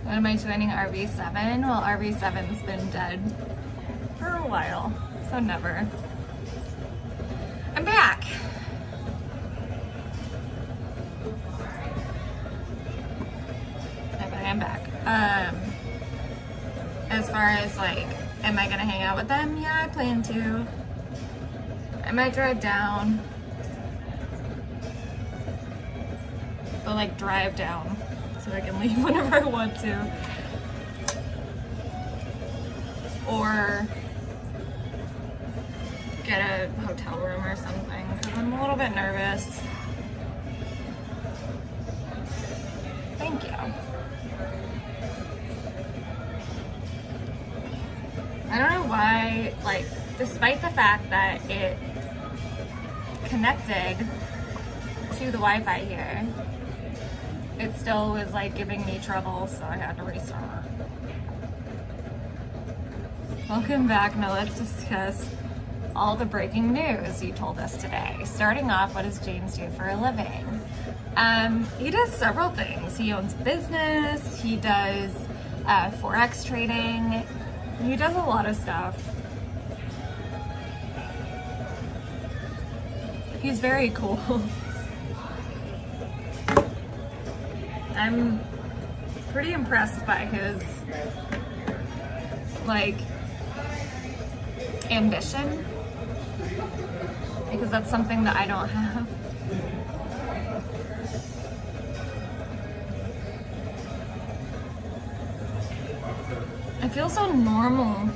When am I joining RV7? Well, RV7's been dead for a while, so never. I'm back. Okay, I'm back. As far as like, am I gonna hang out with them? Yeah, I plan to. I might drive down. But like drive down so I can leave whenever I want to. Or get a hotel room or something because I'm a little bit nervous. Thank you. I don't know why, like, despite the fact that it connected to the Wi-Fi here, it still was like giving me trouble, so I had to restart. Welcome back. Now let's discuss all the breaking news you told us today. Starting off, what does James do for a living? He does several things. He owns a business, he does Forex trading, he does a lot of stuff. He's very cool. I'm pretty impressed by his, like, ambition, because that's something that I don't have. I feel so normal.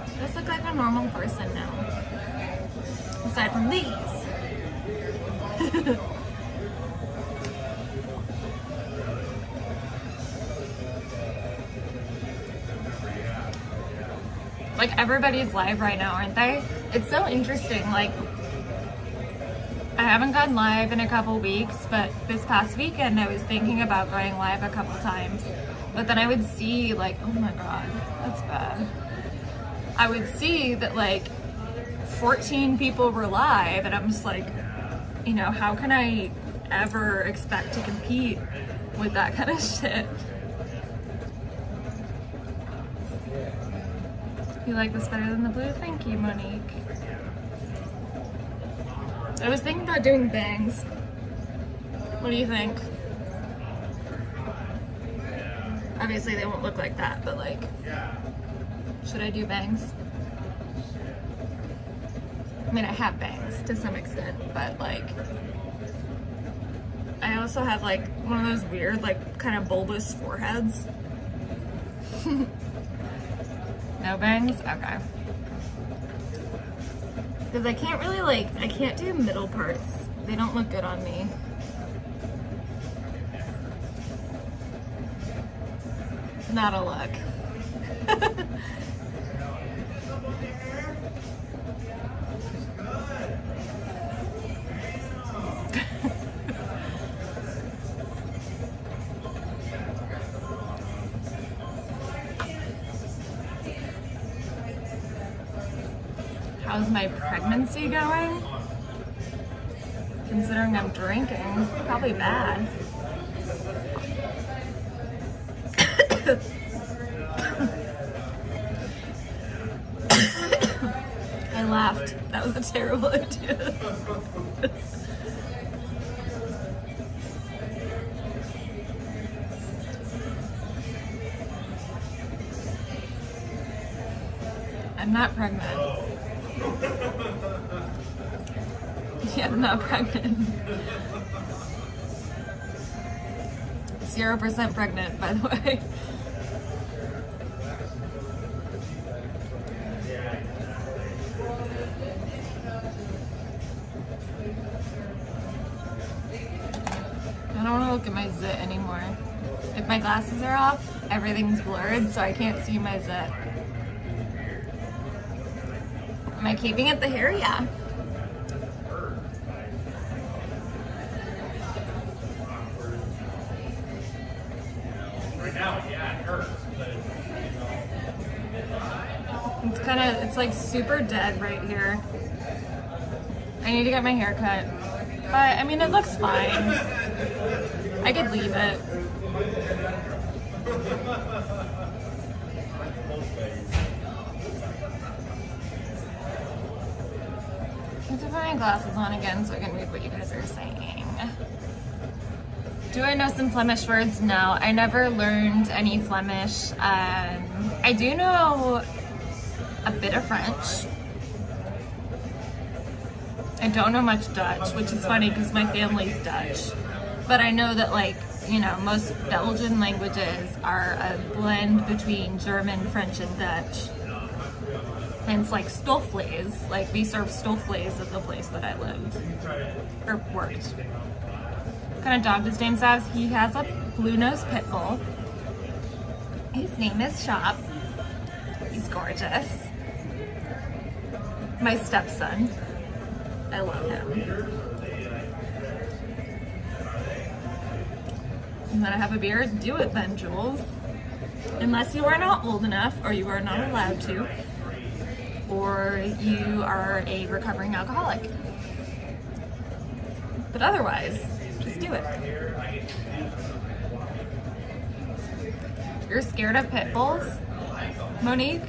I just look like a normal person now, aside from these. Like, everybody's live right now, aren't they? It's so interesting. Like, I haven't gone live in a couple weeks, but this past weekend I was thinking about going live a couple times, but then I would see, like, oh my god, that's bad. I would see that like 14 people were live, and I'm just like, you know, how can I ever expect to compete with that kind of shit? You like this better than the blue? Thank you, Monique. I was thinking about doing bangs. What do you think? Obviously they won't look like that, but like, should I do bangs? I mean, I have bangs to some extent, but like, I also have like one of those weird, like, kind of bulbous foreheads. No bangs? Okay. Because I can't really, like, I can't do middle parts. They don't look good on me. Not a look. How's my pregnancy going? Considering I'm drinking, probably bad. I laughed. That was a terrible idea. I'm not pregnant. Yeah, I'm not pregnant. 0% pregnant, by the way. I don't want to look at my zit anymore. If my glasses are off, everything's blurred, so I can't see my zit. Am I keeping it the hair? Yeah. Right now, yeah, it hurts. It's kind of, it's like super dead right here. I need to get my hair cut. But I mean, it looks fine. I could leave it. I have to put my glasses on again so I can read what you guys are saying. Do I know some Flemish words? No, I never learned any Flemish. I do know a bit of French. I don't know much Dutch, which is funny because my family's Dutch. But I know that, like, you know, most Belgian languages are a blend between German, French, and Dutch. Hence, like, stofvlees. Like, we serve stofvlees at the place that I lived. Or worked. What kind of dog does James have? He has a blue-nosed pit bull. His name is Shop. He's gorgeous. My stepson. I love him. And then I have a beard. Do it then, Jules. Unless you are not old enough, or you are not allowed to, or you are a recovering alcoholic. But otherwise, just do it. You're scared of pit bulls? Monique?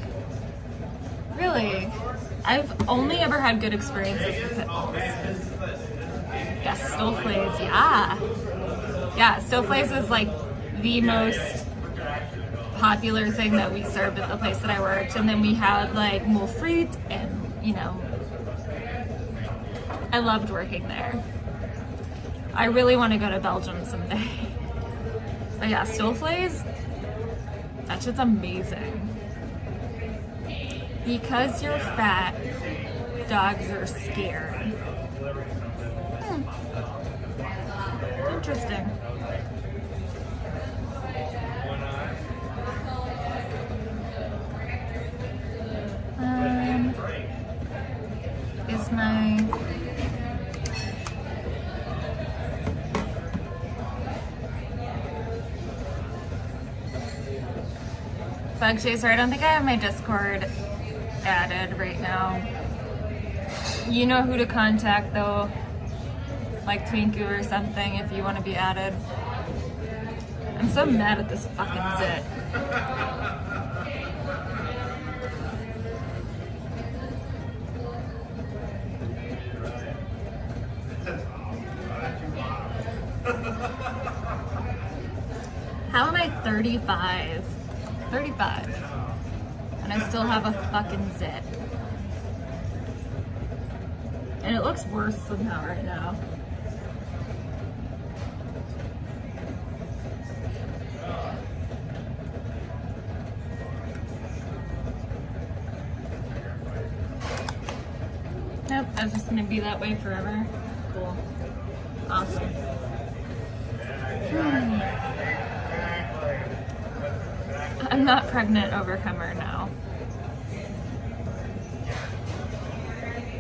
Really? I've only ever had good experiences with pit bulls. Yes, stofvlees, yeah. Yeah, stofvlees is like the most popular thing that we served at the place that I worked. And then we had like mole frites and, you know, I loved working there. I really want to go to Belgium someday. But yeah, stofvlees, that shit's amazing. Because you're fat, dogs are scared. Interesting. Is my Bug Chaser? I don't think I have my Discord added right now. You know who to contact though, like Twinku or something, if you want to be added. I'm so mad at this fucking zit. How am I 35? 35. And I still have a fucking zit. And it looks worse somehow right now. Nope, that's just gonna be that way forever. Cool. Awesome. I'm not pregnant overcomer now.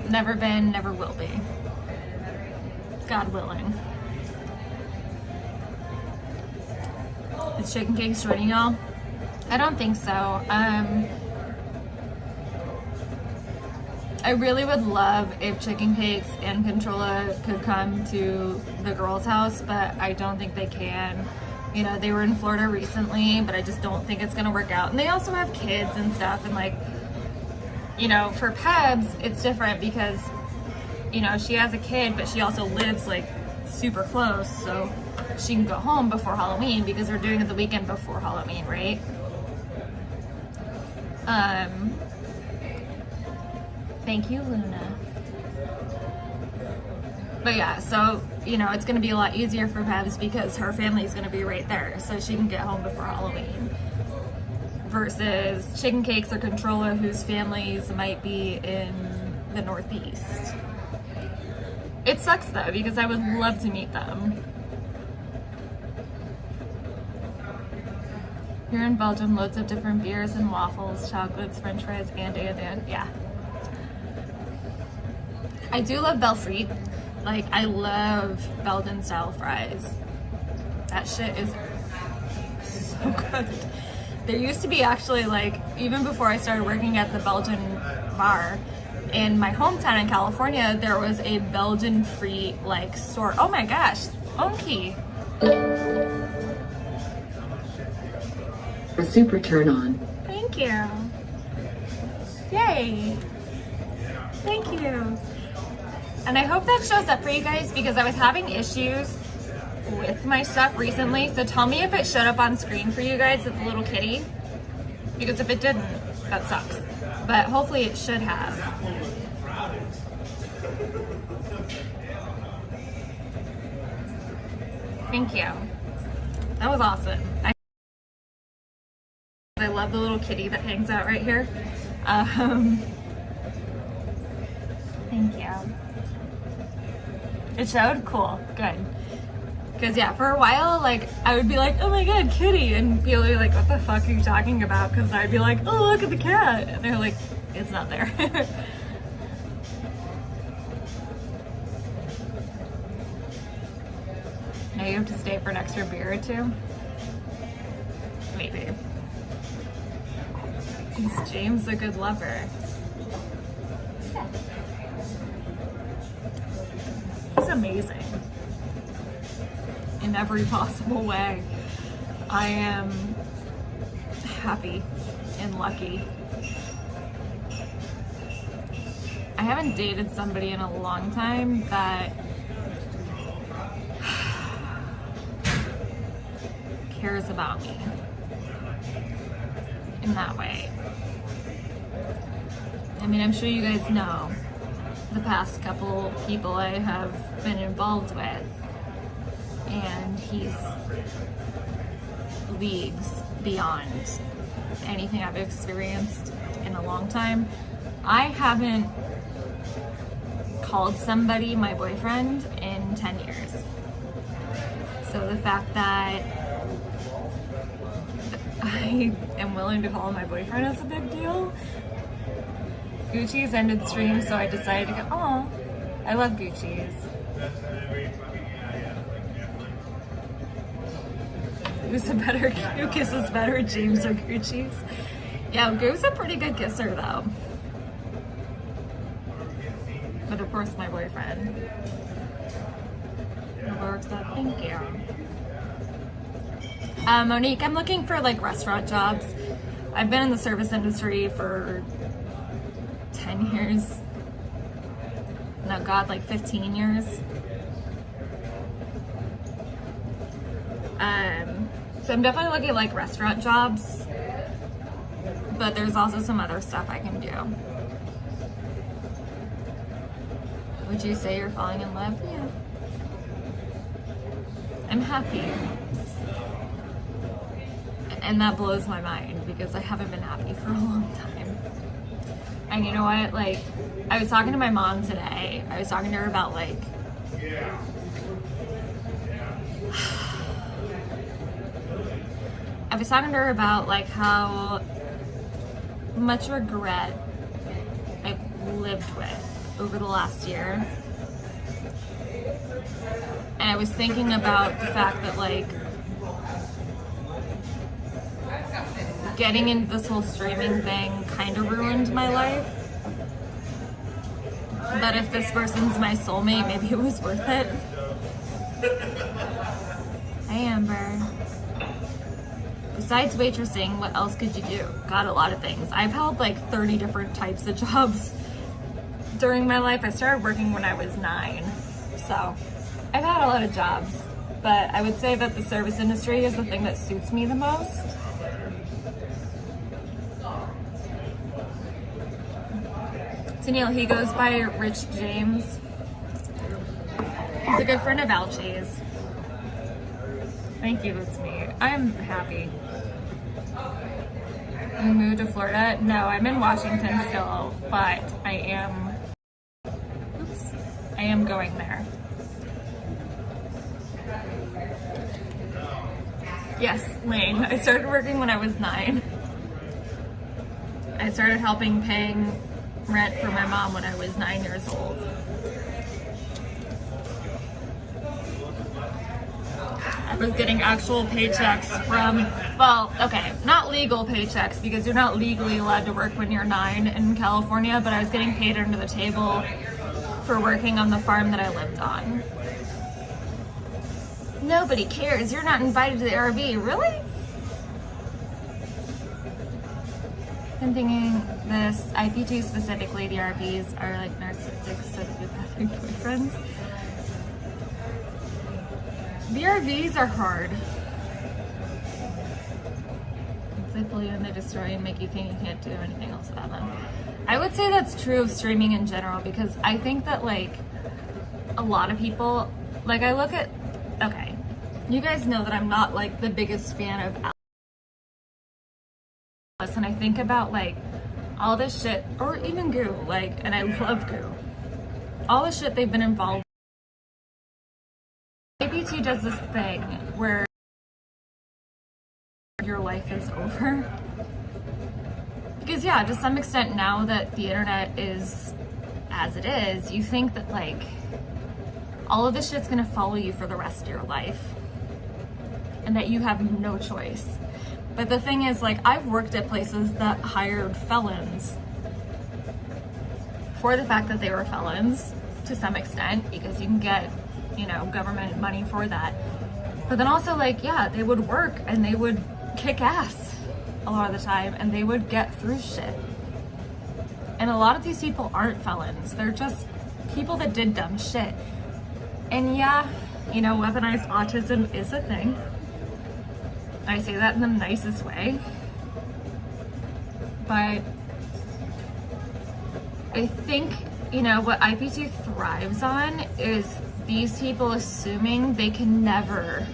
Never been, never will be. God willing. Is Chicken Cakes joining y'all? I don't think so. I really would love if Chicken Cakes and Controlla could come to the girls' house, but I don't think they can. You know, they were in Florida recently, but I just don't think it's gonna work out. And they also have kids and stuff, and like, you know, for Pebs, it's different because, you know, she has a kid, but she also lives like super close, so she can go home before Halloween because we're doing it the weekend before Halloween, right? Thank you, Luna. But yeah, so, you know, it's gonna be a lot easier for Pebs because her family's gonna be right there, so she can get home before Halloween. Versus Chicken Cakes or Controlla, whose families might be in the Northeast. It sucks though, because I would love to meet them. Here in Belgium, loads of different beers and waffles, chocolates, french fries, and, yeah. I do love Belle Frites. Like, I love Belgian style fries. That shit is so good. There used to be actually, like, even before I started working at the Belgian bar, in my hometown in California, there was a Belgian free, like, store. Oh my gosh, Onky. A super turn on. Thank you. Yay. Thank you. And I hope that shows up for you guys because I was having issues with my stuff recently. So tell me if it showed up on screen for you guys with the little kitty. Because if it didn't, that sucks. But hopefully it should have. Thank you. That was awesome. I love the little kitty that hangs out right here. Thank you. It showed? Cool. Good. Because yeah, for a while, like, I would be like, oh my god, kitty, and people would be like, what the fuck are you talking about? Because I'd be like, oh, look at the cat, and they're like, it's not there. Now you have to stay for an extra beer or two? Maybe. Is James a good lover? He's amazing. In every possible way. I am happy and lucky. I haven't dated somebody in a long time that cares about me in that way. I mean, I'm sure you guys know the past couple people I have been involved with, and he's leagues beyond anything I've experienced in a long time. I haven't called somebody my boyfriend in 10 years. So the fact that I am willing to call him my boyfriend is a big deal. Gucci's ended stream, so I decided to go, oh, I love Gucci's. Who kisses better, James or Gucci's? Yeah, Goo's a pretty good kisser though. But of course my boyfriend. Works up, thank you. Monique, I'm looking for like restaurant jobs. I've been in the service industry for 10 years. No, God, like 15 years. So I'm definitely looking at like restaurant jobs, but there's also some other stuff I can do. Would you say you're falling in love? Yeah. I'm happy. And that blows my mind because I haven't been happy for a long time. And you know what? Like, I was talking to my mom today. I was talking to her about like, I was talking to her about like how much regret I've lived with over the last year. And I was thinking about the fact that like getting into this whole streaming thing kind of ruined my life. But if this person's my soulmate, maybe it was worth it. Hey Amber. Besides waitressing, what else could you do? God, a lot of things. I've held like 30 different types of jobs during my life. I started working when I was 9. So I've had a lot of jobs, but I would say that the service industry is the thing that suits me the most. Tennille, he goes by Rich James. He's a good friend of Alchie's. Thank you, it's me. I'm happy. You moved to Florida? No, I'm in Washington still, but I am going there. Yes, Lane. I started working when I was 9. I started helping paying rent for my mom when I was 9 years old. I was getting actual paychecks from, well, okay, not legal paychecks because you're not legally allowed to work when you're 9 in California, but I was getting paid under the table for working on the farm that I lived on. Nobody cares. You're not invited to the RV. Really? I'm thinking this IP2 specifically, the RVs are like narcissistic sociopathic boyfriends. VRVs are hard. They pull you and they destroy you and make you think you can't do anything else about them. I would say that's true of streaming in general because I think that like a lot of people, like I look at, okay, you guys know that I'm not like the biggest fan of Alice, and I think about like all this shit, or even Goo, like, and I love Goo. All the shit they've been involved. IP2 does this thing where your life is over. Because yeah, to some extent now that the internet is as it is, you think that like all of this shit's gonna follow you for the rest of your life and that you have no choice. But the thing is, like, I've worked at places that hired felons for the fact that they were felons to some extent because you can get, you know, government money for that. But then also like, yeah, they would work and they would kick ass a lot of the time and they would get through shit. And a lot of these people aren't felons. They're just people that did dumb shit. And yeah, you know, weaponized autism is a thing. I say that in the nicest way. But I think, you know, what IP2 thrives on is these people assuming they can never,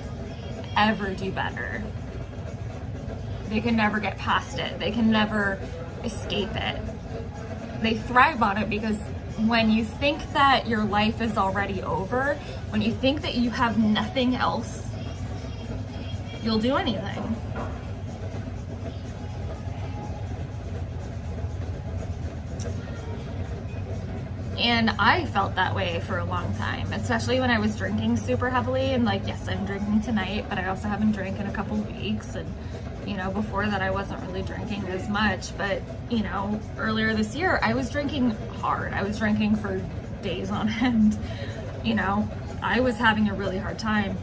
ever do better. They can never get past it. They can never escape it. They thrive on it because when you think that your life is already over, when you think that you have nothing else, you'll do anything. And I felt that way for a long time, especially when I was drinking super heavily. And like, yes, I'm drinking tonight, but I also haven't drank in a couple weeks. And, you know, before that I wasn't really drinking as much. But, you know, earlier this year, I was drinking hard. I was drinking for days on end. You know, I was having a really hard time.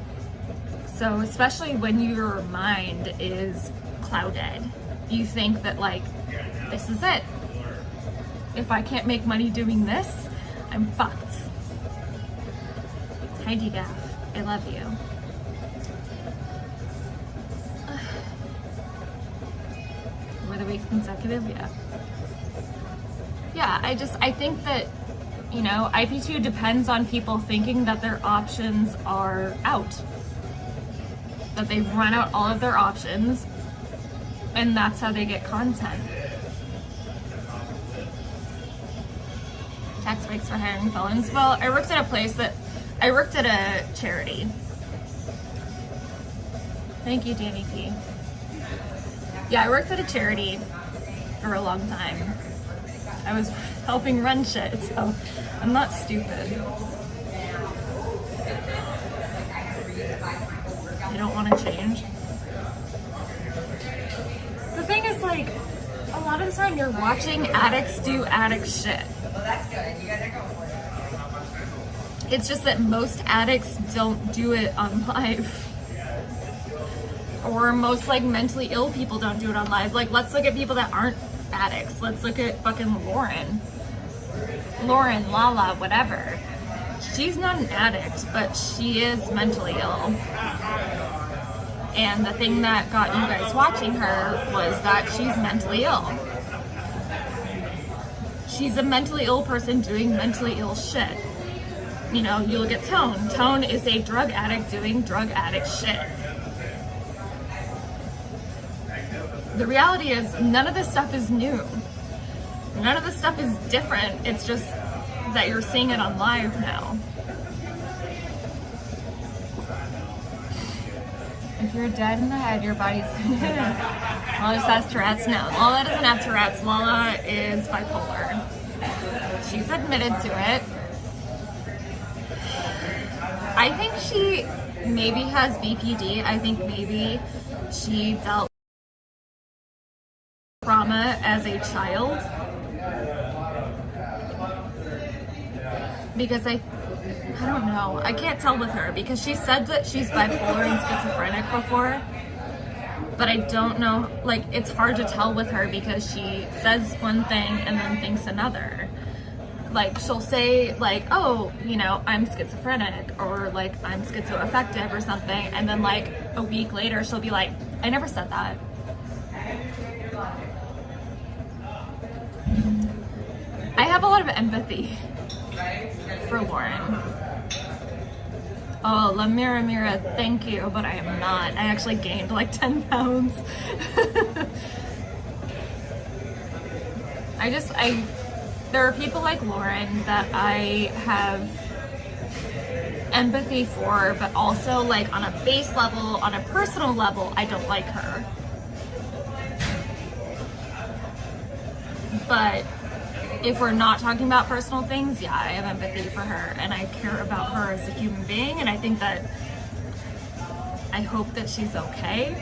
So especially when your mind is clouded, you think that like, this is it. If I can't make money doing this, I'm fucked. Hi DGAF, I love you. Were the weeks consecutive? Yeah. Yeah, I think that, you know, IP2 depends on people thinking that their options are out. That they've run out all of their options, and that's how they get content. Tax breaks for hiring felons. Well, I worked at a charity. Thank you, Danny P. Yeah, I worked at a charity for a long time. I was helping run shit, so I'm not stupid. You don't want to change. The thing is, like, a lot of the time you're watching addicts do addict shit. Well, that's good. You guys are going for it. It's just that most addicts don't do it on live. Or most, like, mentally ill people don't do it on live. Like, let's look at people that aren't addicts. Let's look at fucking Lauren, Lala, whatever. She's not an addict, but she is mentally ill. And the thing that got you guys watching her was that she's mentally ill. She's a mentally ill person doing mentally ill shit. You know, you look at Tone. Tone is a drug addict doing drug addict shit. The reality is, none of this stuff is new. None of this stuff is different. It's just that you're seeing it on live now. If you're dead in the head, your body's... Lala just has Tourette's now. Lala doesn't have Tourette's. Lala is bipolar. She's admitted to it. I think maybe has BPD. I think maybe she dealt with trauma as a child. Because I don't know. I can't tell with her because she said that she's bipolar and schizophrenic before. But I don't know, like, it's hard to tell with her because she says one thing and then thinks another. Like, she'll say, like, oh, you know, I'm schizophrenic, or like, I'm schizoaffective or something, and then like a week later she'll be like, I never said that. I have a lot of empathy for Lauren. Oh, La Mira, thank you, but I am not. I actually gained like 10 pounds. There are people like Lauren that I have empathy for, but also like on a base level, on a personal level, I don't like her. But if we're not talking about personal things, yeah, I have empathy for her and I care about her as a human being, and I think that I hope that she's okay.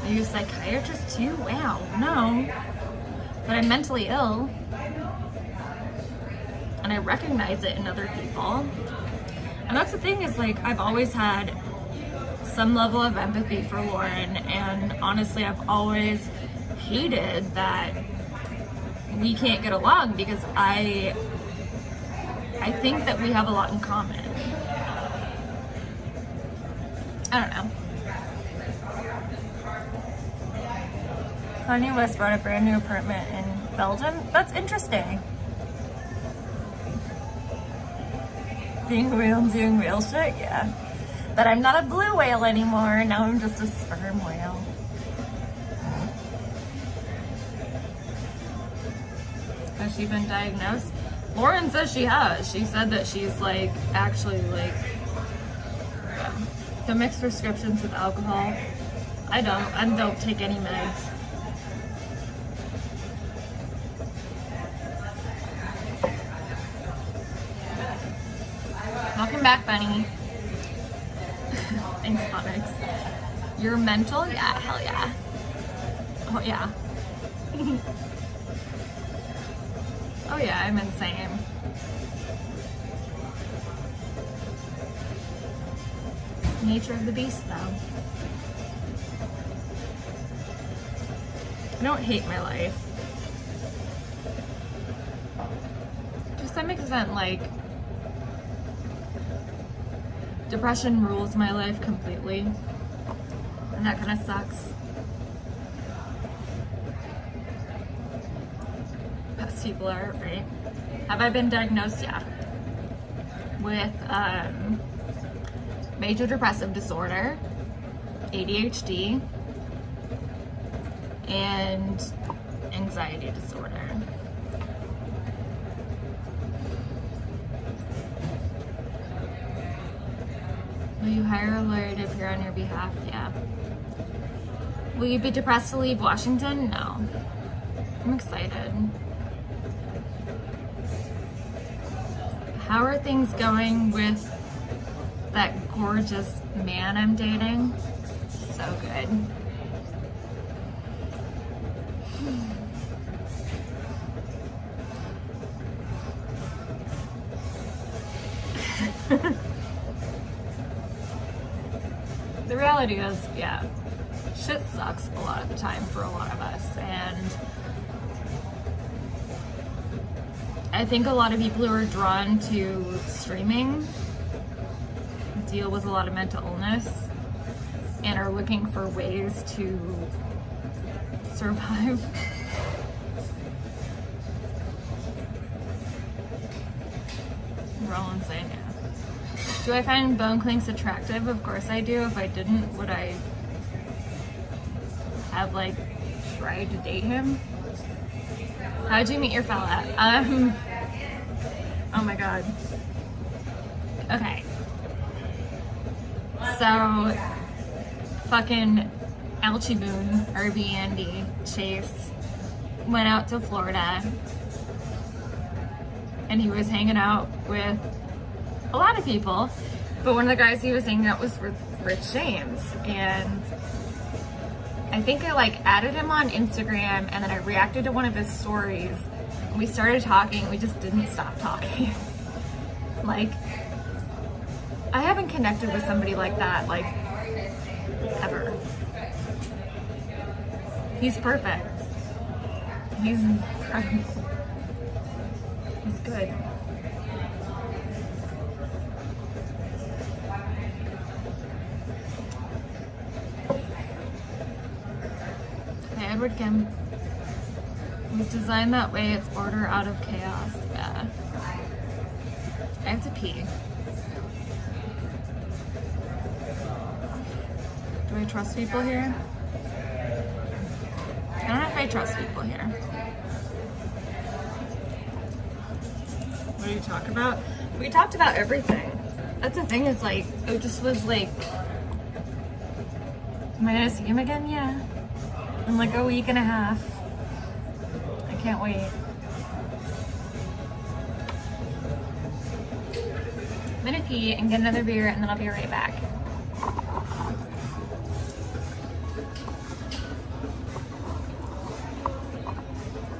Are you a psychiatrist too? Wow, no. But I'm mentally ill. And I recognize it in other people. And that's the thing, is like, I've always had some level of empathy for Lauren, and honestly, I've always hated that we can't get along because I think that we have a lot in common. I don't know. Kanye West bought a brand new apartment in Belgium. That's interesting. Being a whale and doing whale shit, yeah. But I'm not a blue whale anymore. Now I'm just a sperm whale. Has she been diagnosed? Lauren says she has. She said that she's like actually like the mixed prescriptions with alcohol. I don't take any meds. Welcome back, Bunny. Thanks, Onyx. You're mental? Yeah, hell yeah. Oh yeah. Oh yeah, I'm insane. Nature of the beast, though. I don't hate my life. To some extent, like, depression rules my life completely, and that kind of sucks. Most people are, right? Have I been diagnosed? Yeah. With major depressive disorder, ADHD, and anxiety disorder. Will you hire a lawyer to appear on your behalf? Yeah. Will you be depressed to leave Washington? No. I'm excited. How are things going with that gorgeous man I'm dating? So good. The reality is, yeah, shit sucks a lot of the time for a lot of us, and I think a lot of people who are drawn to streaming deal with a lot of mental illness and are looking for ways to survive. We're all insane, yeah. Do I find Bone Clinks attractive? Of course I do. If I didn't, would I have like tried to date him? How'd you meet your fella? Oh my god. Okay. So, fucking Alchie Boone, Irby Andy, Chase, went out to Florida, and he was hanging out with a lot of people, But one of the guys he was hanging out with was Rich James, and I think I like added him on Instagram, and then I reacted to one of his stories. And we started talking. We just didn't stop talking. Like, I haven't connected with somebody like that, like, ever. He's perfect. He's incredible. He's good. Hey, Edward Kim. It was designed that way, it's order out of chaos. Yeah. I have to pee. Do I trust people here? I don't know if I trust people here. What do you talk about? We talked about everything. That's the thing, is like, it just was like, am I gonna see him again? Yeah. In like a week and a half. I can't wait. I'm gonna pee and get another beer, and then I'll be right back.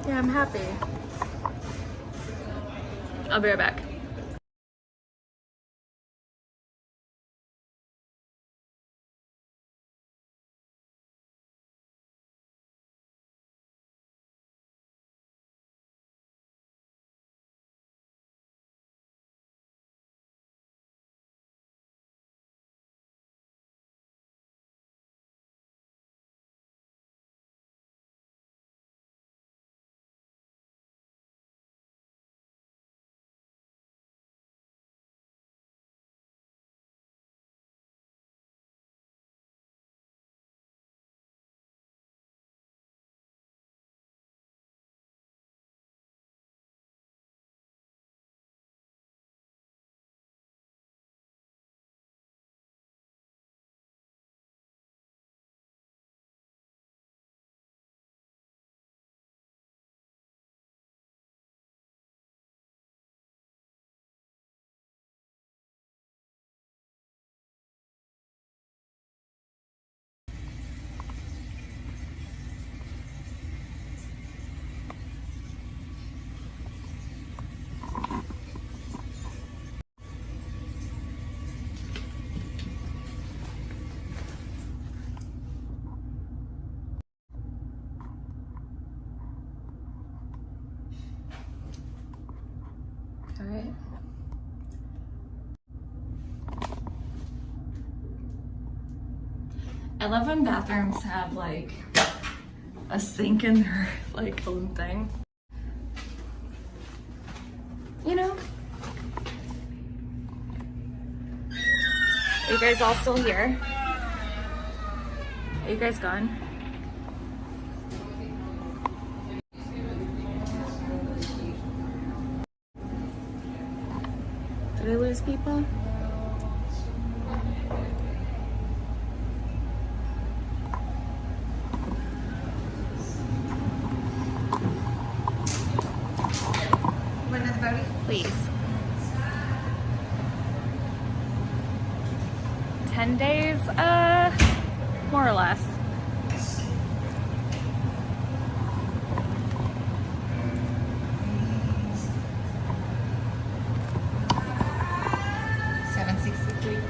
Yeah, I'm happy. I'll be right back. All right. I love when bathrooms have like a sink in their like own thing. You know? Are you guys all still here? Are you guys gone? Did I lose people? Please. 10 days, more or less. $7.63.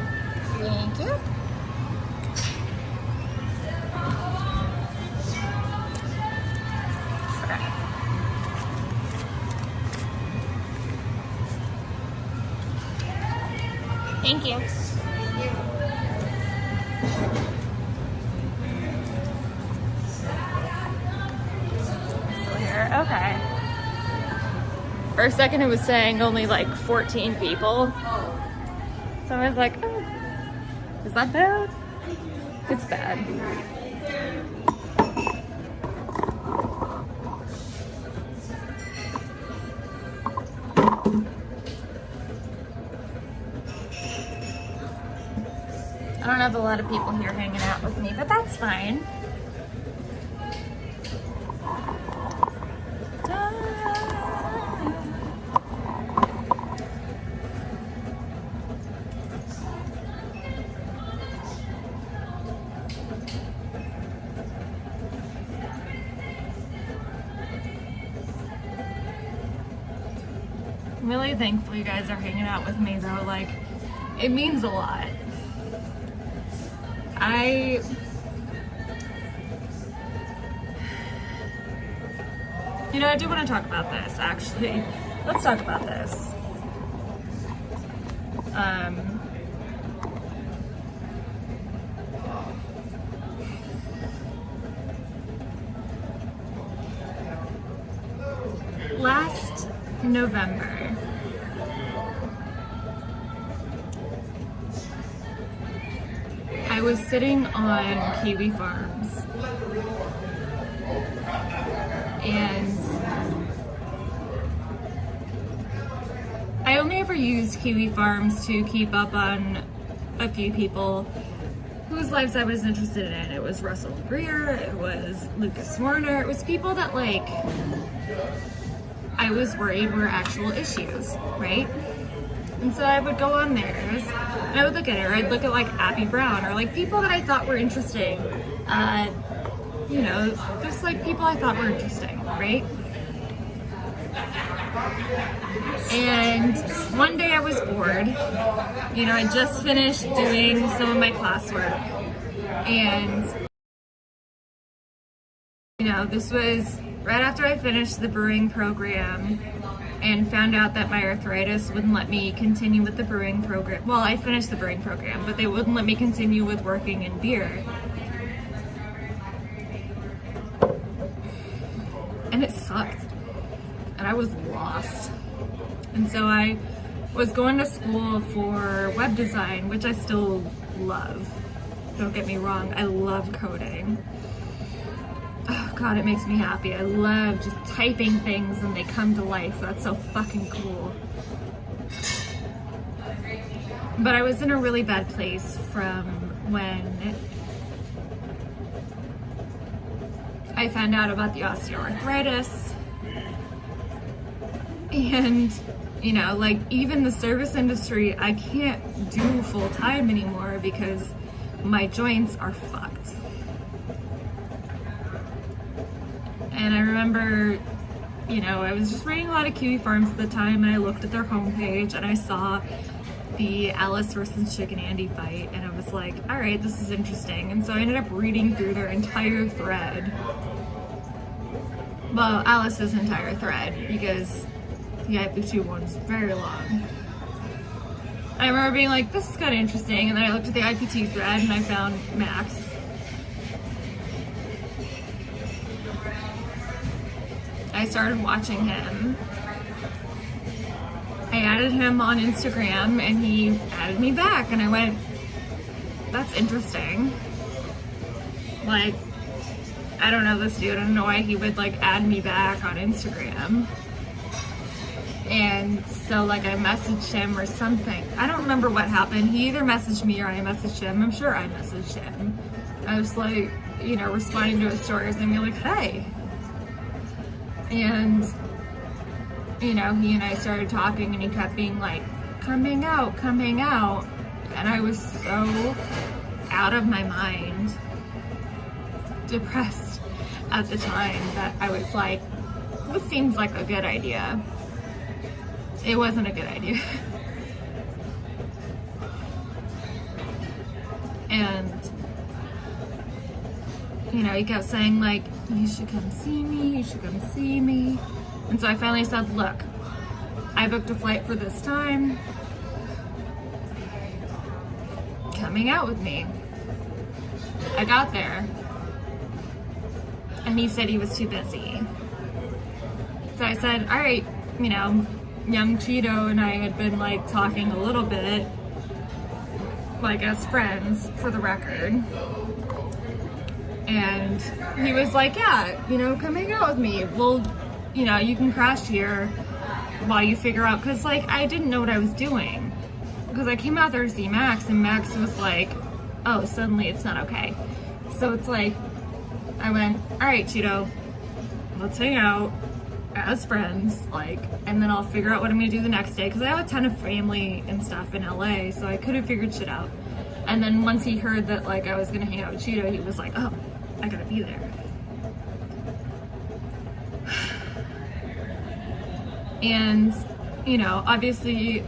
Thank you. Okay. Thank you. Still here? Okay. For a second it was saying only like 14 people. So I was like, oh, is that bad? It's bad. I don't have a lot of people here hanging out with me, but that's fine. I'm really thankful you guys are hanging out with me though. Like, it means a lot. I do want to talk about this, actually. Let's talk about this. Last November, I was sitting on Kiwi Farms, and I only ever used Kiwi Farms to keep up on a few people whose lives I was interested in. It was Russell Greer, it was Lucas Warner, it was people that like I was worried were actual issues, right? And so I would go on theirs and I would look at it, or I'd look at like Abby Brown, or like people that I thought were interesting. Just like people I thought were interesting, right? And one day I was bored. I just finished doing some of my classwork, and this was right after I finished the brewing program and found out that my arthritis wouldn't let me continue with the brewing program. Well, I finished the brewing program, but they wouldn't let me continue with working in beer. And it sucked. And I was lost. And so I was going to school for web design, which I still love. Don't get me wrong, I love coding. Oh God, it makes me happy. I love just typing things and they come to life. That's so fucking cool. But I was in a really bad place from when I found out about the osteoarthritis. And, even the service industry, I can't do full time anymore because my joints are fucked. And I remember, I was just reading a lot of Kiwi Farms at the time, and I looked at their homepage and I saw the Alice versus Chicken Andy fight, and I was like, all right, this is interesting. And so I ended up reading through their entire thread. Well, Alice's entire thread, because the IP2 one's very long. I remember being like, this is kind of interesting, and then I looked at the IP2 thread and I found Max. I started watching him. I added him on Instagram and he added me back, and I went, that's interesting. Like, I don't know this dude. I don't know why he would like add me back on Instagram. And so like I messaged him or something. I don't remember what happened. He either messaged me or I messaged him. I'm sure I messaged him. I was like, responding to his stories and be like, hey. And, he and I started talking, and he kept being like, coming out. And I was so out of my mind, depressed at the time, that I was like, this seems like a good idea. It wasn't a good idea. And, he kept saying like, you should come see me. And so I finally said, look, I booked a flight for this time. Coming out with me. I got there, and he said he was too busy. So I said, all right, young Cheeto and I had been like talking a little bit, like as friends, for the record. And he was like, yeah, come hang out with me. Well, you can crash here while you figure out, because like I didn't know what I was doing. Because I came out there to see Max, and Max was like, oh, suddenly it's not okay. So it's like, I went, all right, Cheeto, let's hang out as friends, like, and then I'll figure out what I'm gonna do the next day, because I have a ton of family and stuff in LA, so I could have figured shit out. And then once he heard that like I was gonna hang out with Cheeto, he was like, oh, I gotta be there. And you know, obviously,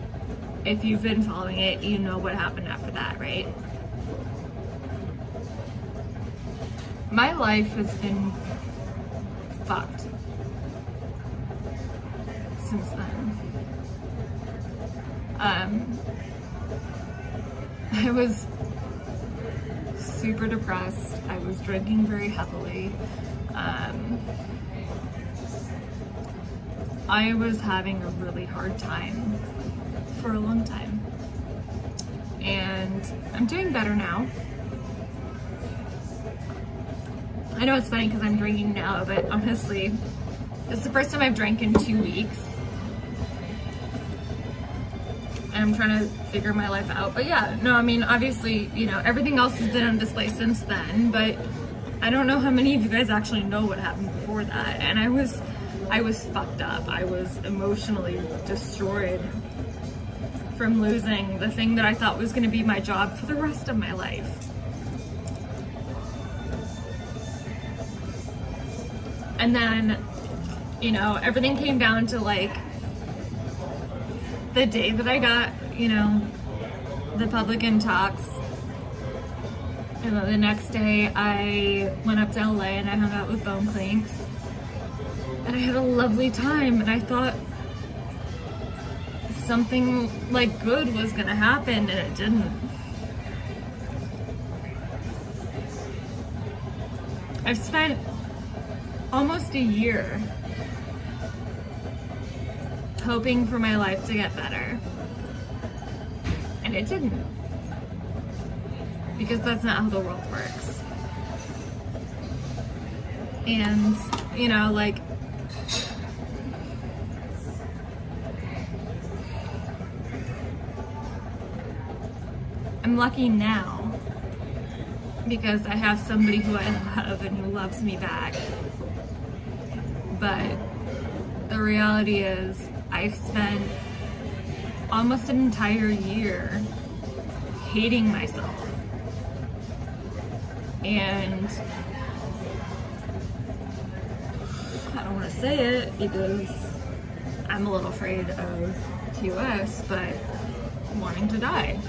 if you've been following it, you know what happened after that, right? My life has been fucked since then. I was super depressed. I was drinking very heavily. I was having a really hard time for a long time. And I'm doing better now. I know it's funny because I'm drinking now, but honestly, this is the first time I've drank in 2 weeks. And I'm trying to figure my life out. But yeah, no, I mean, obviously, you know, everything else has been on display since then, but I don't know how many of you guys actually know what happened before that. And I was fucked up. I was emotionally destroyed from losing the thing that I thought was going to be my job for the rest of my life. And then, you know, everything came down to like the day that I got, you know, the publican talks. And then the next day I went up to LA and I hung out with Bone Clinks. And I had a lovely time, and I thought something like good was gonna happen, and it didn't. I've spent almost a year hoping for my life to get better, and it didn't, because that's not how the world works. And, you know, like, I'm lucky now because I have somebody who I love and who loves me back. But the reality is I've spent almost an entire year hating myself. And I don't want to say it because I'm a little afraid of TOS, but wanting to die.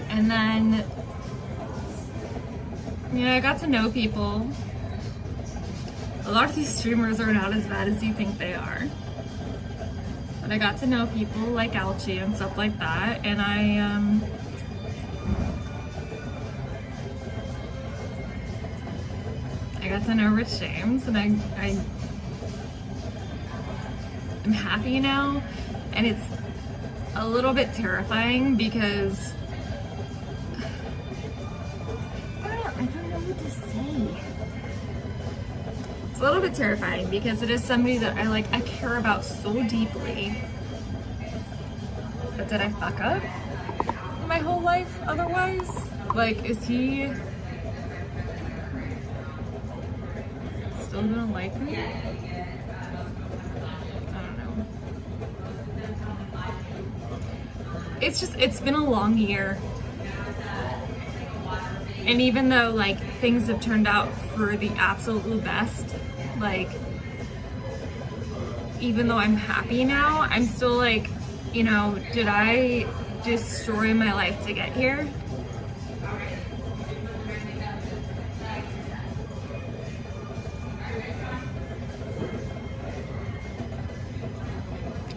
And then, you know, I got to know people. A lot of these streamers are not as bad as you think they are. But I got to know people like Alchie and stuff like that, and I got to know Rich James, and I'm happy now, and it's a little bit terrifying because I don't know what to say. It's a little bit terrifying because it is somebody that I care about so deeply. But did I fuck up my whole life otherwise? Like, is he still gonna like me? I don't know. It's been a long year. And even though, like, things have turned out for the absolute best, like, even though I'm happy now, I'm still like, you know, did I destroy my life to get here?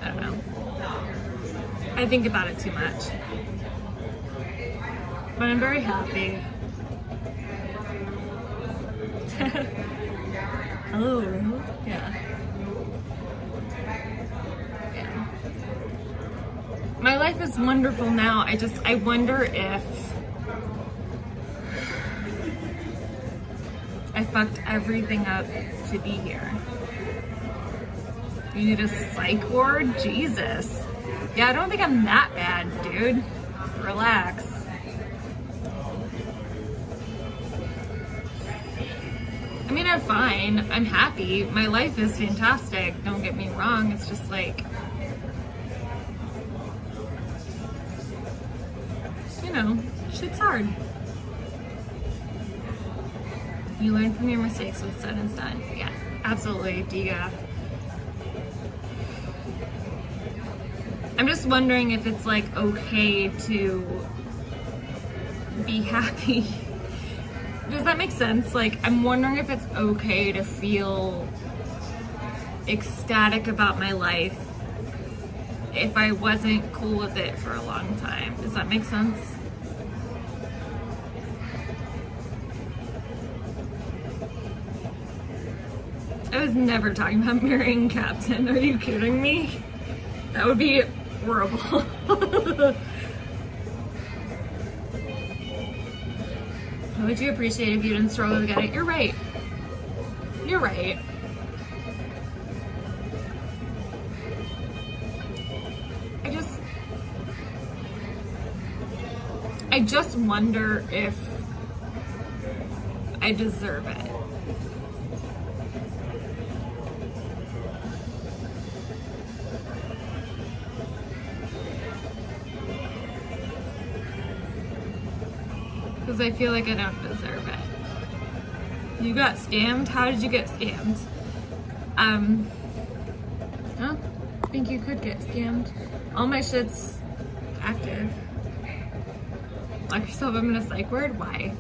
I don't know. I think about it too much. But I'm very happy. Hello. Yeah. My life is wonderful now. I wonder if I fucked everything up to be here. You need a psych ward? Jesus. Yeah, I don't think I'm that bad, dude. Relax. I mean, I'm fine. I'm happy. My life is fantastic. Don't get me wrong. It's just like, you know, shit's hard. You learn from your mistakes, what's done is done. Yeah, absolutely, DGAF. I'm just wondering if it's like okay to be happy. Does that make sense? Like, I'm wondering if it's okay to feel ecstatic about my life if I wasn't cool with it for a long time. Does that make sense? I was never talking about marrying Captain. Are you kidding me? That would be horrible. How would you appreciate if you didn't struggle to get it? You're right. You're right. I just wonder if I deserve it. Because I feel like I don't deserve it. You got scammed? How did you get scammed? I think you could get scammed. All my shit's active. Lock yourself up in a psych ward? Why?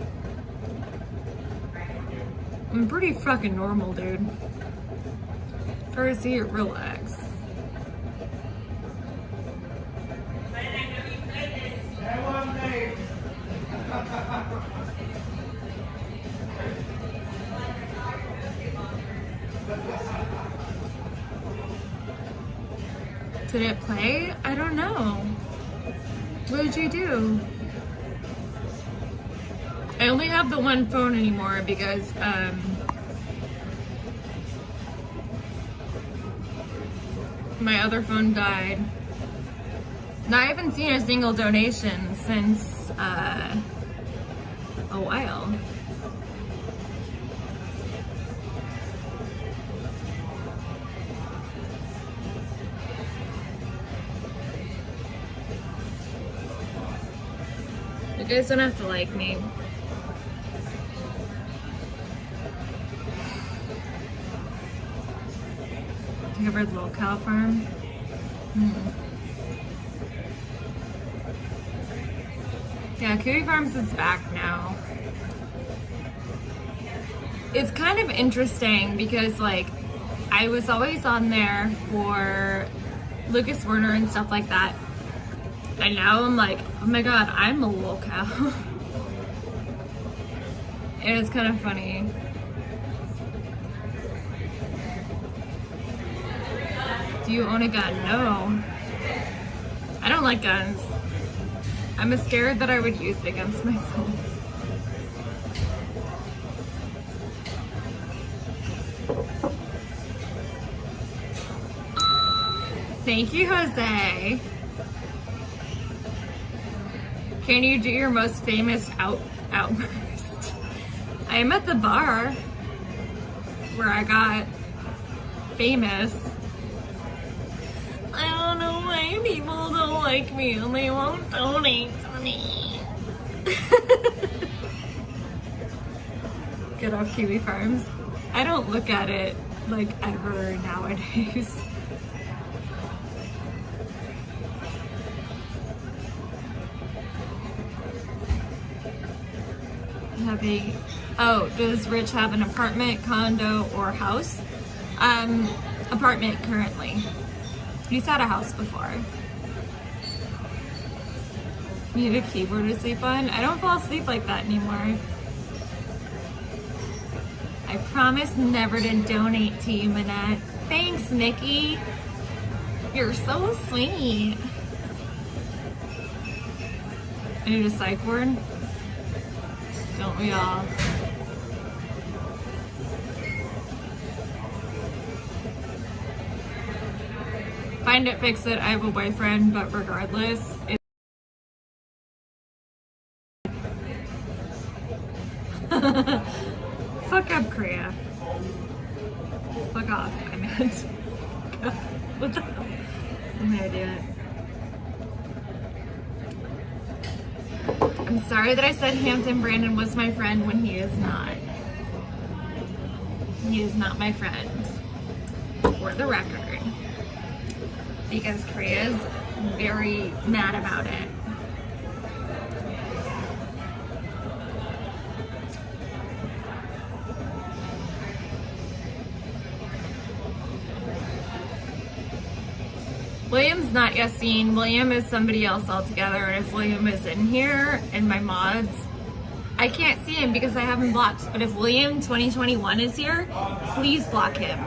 I'm pretty fucking normal, dude. Darcy, relax. Did it play? I don't know. What did you do? I only have the one phone anymore because my other phone died. Now I haven't seen a single donation since a while. You guys don't have to like me. Think I've heard Little Cow Farm. Yeah, Kiwi Farms is back now. It's kind of interesting because, like, I was always on there for Lucas Werner and stuff like that. And now I'm like, oh my god, I'm a little cow. And it's kind of funny. Do you own a gun? No. I don't like guns. I'm scared that I would use it against myself. Thank you, Jose. Can you do your most famous outburst? I am at the bar where I got famous. I don't know why people don't like me and they won't donate to me. Get off Kiwi Farms. I don't look at it like ever nowadays. Happy. Oh, does Rich have an apartment, condo, or house? Apartment currently. He's had a house before. You need a keyboard to sleep on? I don't fall asleep like that anymore. I promise never to donate to you, Minette. Thanks, Nikki. You're so sweet. I need a psych ward. Don't we all? Find it, fix it. I have a boyfriend, but regardless, fuck up, Korea. Fuck off, I meant. What the hell? I'm gonna do it. I'm sorry that I said Hampton Brandon was my friend when he is not. He is not my friend, for the record, because Kriya's very mad about it. William's not Yassine. William is somebody else altogether, and if William is in here and my mods, I can't see him because I have him blocked. But if William 2021 is here, please block him.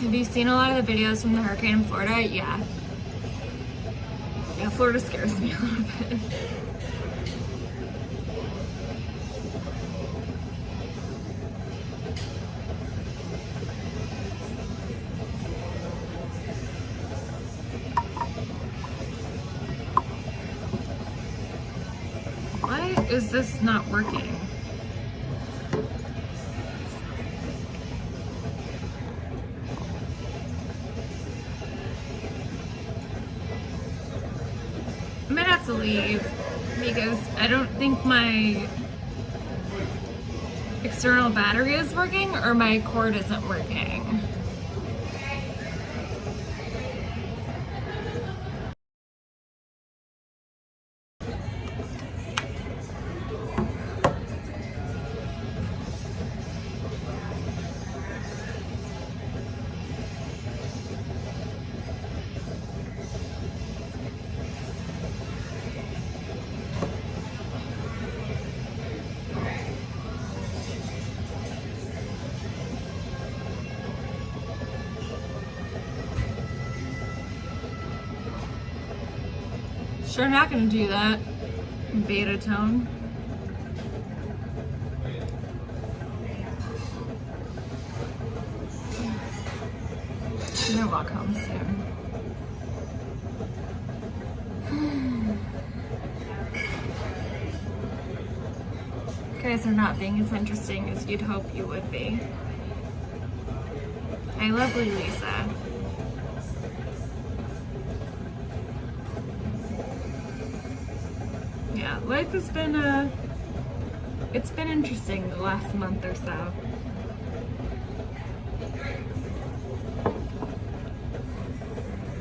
Have you seen a lot of the videos from the hurricane in Florida? Yeah. Yeah, Florida scares me a little bit. Why is this not working? I might have to leave because I don't think my external battery is working or my cord isn't working. Sure not gonna do that. Beta tone. I'm gonna walk home soon. You guys are not being as interesting as you'd hope you would be. Hi, lovely Lisa. Yeah, life has been it's been interesting the last month or so.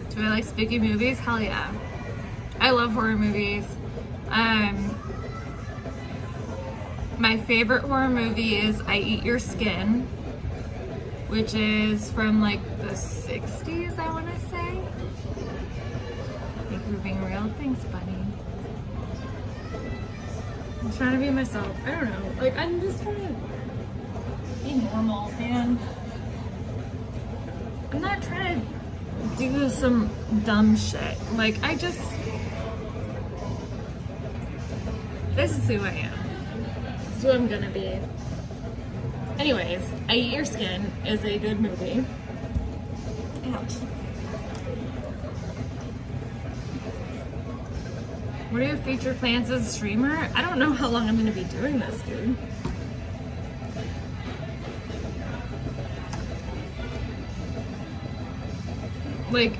Do I like spooky movies? Hell yeah. I love horror movies. My favorite horror movie is I Eat Your Skin, which is from like the 60s, I want to say. Thank you for being real. Thanks, buddy. I'm trying to be myself. I don't know. Like, I'm just trying to be normal, and I'm not trying to do some dumb shit. Like, this is who I am. This is who I'm gonna be. Anyways, I Eat Your Skin is a good movie. Ouch. What are your future plans as a streamer? I don't know how long I'm gonna be doing this, dude. Like,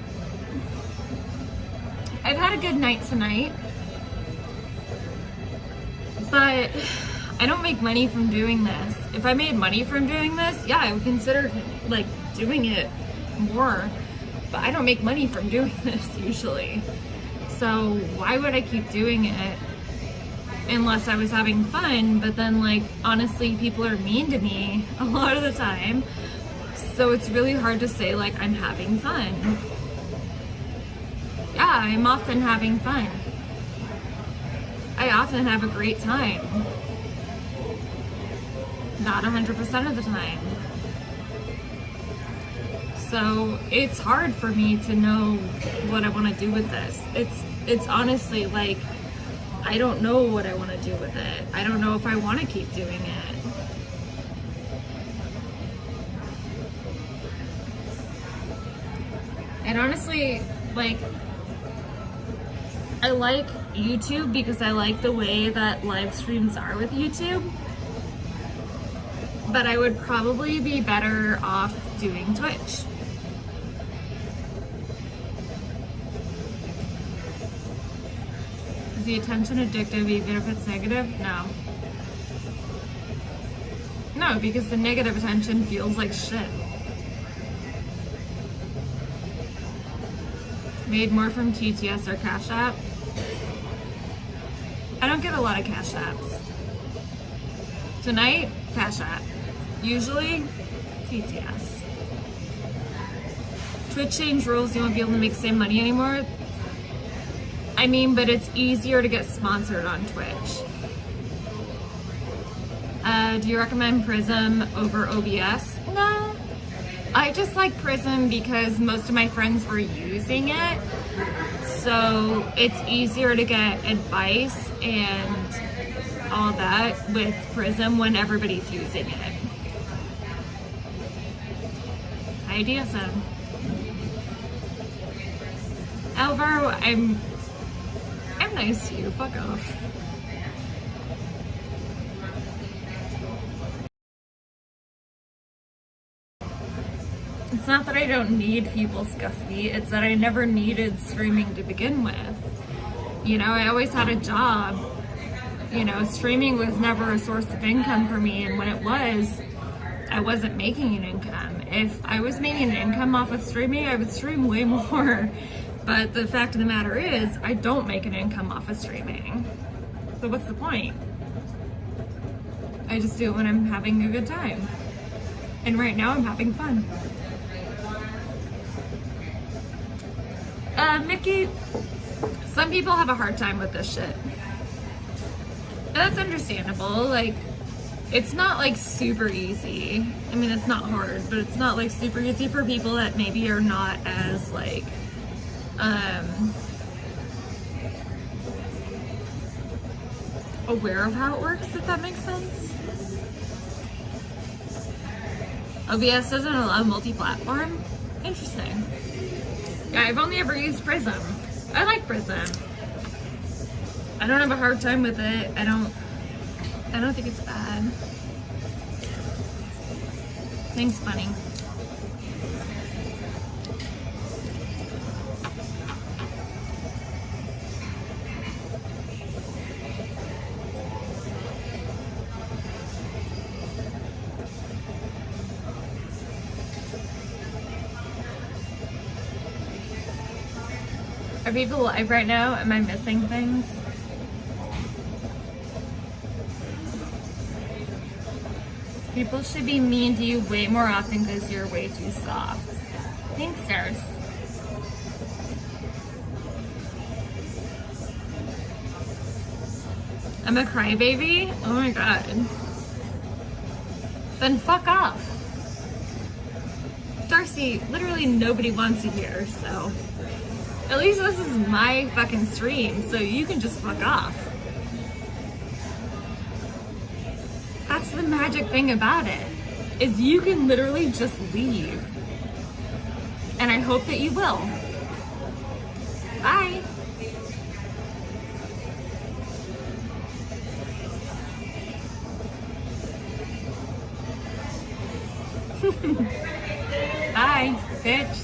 I've had a good night tonight, but I don't make money from doing this. If I made money from doing this, yeah, I would consider like doing it more, but I don't make money from doing this usually. So why would I keep doing it unless I was having fun? But then, like, honestly, people are mean to me a lot of the time. So it's really hard to say, like, I'm having fun. Yeah, I'm often having fun. I often have a great time. Not 100% of the time. So it's hard for me to know what I want to do with this. It's honestly like, I don't know what I want to do with it. I don't know if I want to keep doing it. And honestly, like, I like YouTube because I like the way that live streams are with YouTube. But I would probably be better off doing Twitch. Is the attention addictive even if it's negative? No. No, because the negative attention feels like shit. Made more from TTS or Cash App? I don't get a lot of Cash Apps. Tonight, Cash App. Usually, TTS. Twitch changed rules, you won't be able to make the same money anymore. I mean, but it's easier to get sponsored on Twitch. Do you recommend Prism over OBS? No. I just like Prism because most of my friends were using it. So it's easier to get advice and all that with Prism when everybody's using it. Hi, DSM. Alvaro, I'm nice to you. Fuck off. It's not that I don't need people's guffy, it's that I never needed streaming to begin with. You know, I always had a job. You know, streaming was never a source of income for me, and when it was, I wasn't making an income. If I was making an income off of streaming, I would stream way more. But the fact of the matter is, I don't make an income off of streaming. So what's the point? I just do it when I'm having a good time. And right now I'm having fun. Mickey, some people have a hard time with this shit. That's understandable. Like, it's not like super easy. I mean, it's not hard, but it's not like super easy for people that maybe are not as like, aware of how it works, if that makes sense. OBS doesn't allow multi-platform? Interesting. Yeah, I've only ever used Prism. I like Prism. I don't have a hard time with it. I don't think it's bad. Thanks, Bunny. Are people live right now? Am I missing things? People should be mean to you way more often because you're way too soft. Thanks, Stars. I'm a crybaby? Oh my god. Then fuck off. Darcy, literally nobody wants you here, so. At least this is my fucking stream, so you can just fuck off. That's the magic thing about it, is you can literally just leave. And I hope that you will. Bye. Bye, bitch.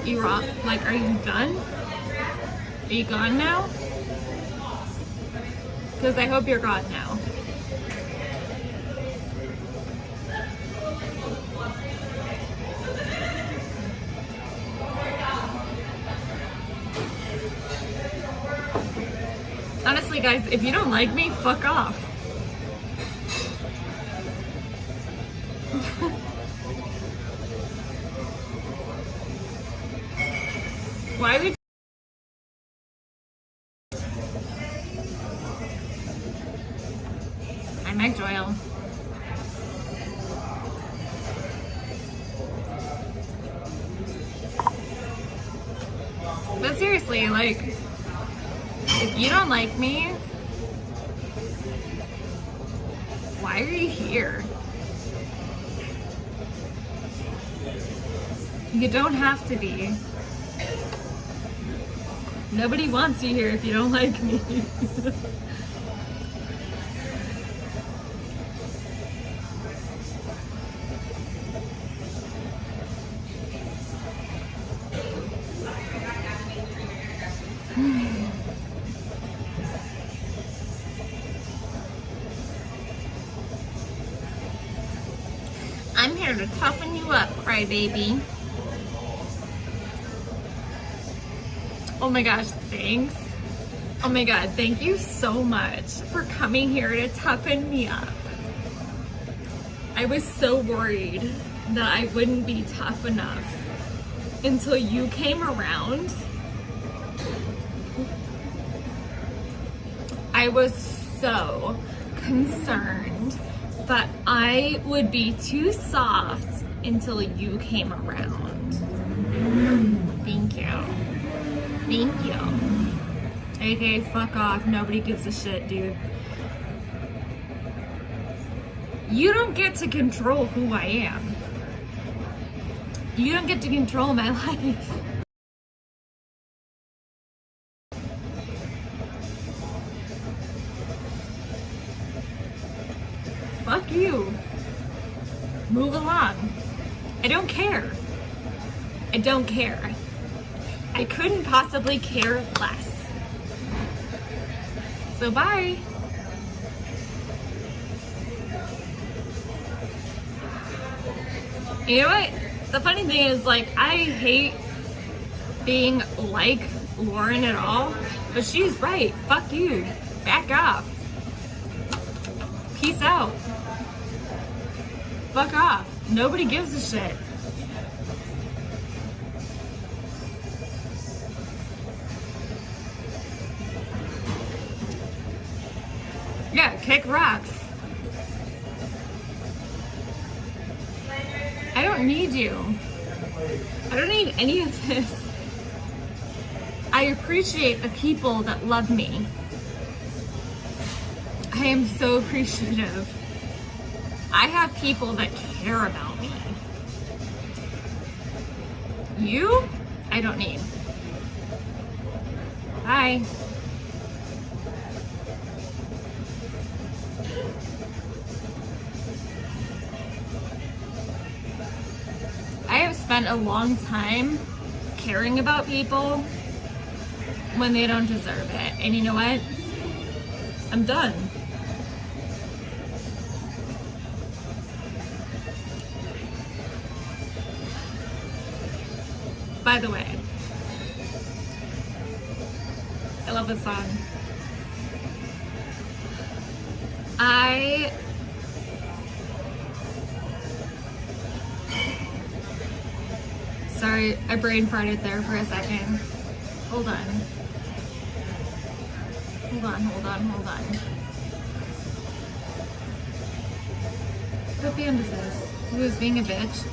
You rock. Like, are you done? Are you gone now? Because I hope you're gone now. Honestly, guys, if you don't like me, fuck off. Why would I make Joyle? But seriously, like, if you don't like me, why are you here? You don't have to be. Nobody wants you here if you don't like me. I'm here to toughen you up, crybaby. Oh my gosh, thanks. Oh my god, thank you so much for coming here to toughen me up. I was so worried that I wouldn't be tough enough until you came around. I was so concerned that I would be too soft until you came around. Thank you. Thank you. Okay, fuck off. Nobody gives a shit, dude. You don't get to control who I am. You don't get to control my life. Fuck you. Move along. I don't care. I don't care. I couldn't possibly care less. So bye. You know what? The funny thing is, like, I hate being like Lauren at all, but she's right. Fuck you. Back off. Peace out. Fuck off. Nobody gives a shit. Yeah, kick rocks. I don't need you. I don't need any of this. I appreciate the people that love me. I am so appreciative. I have people that care about me. You, I don't need. Bye. I have spent a long time caring about people when they don't deserve it. And you know what? I'm done. By the way, I love this song. Sorry, I brain farted there for a second. Hold on. What band is this? Who is being a bitch?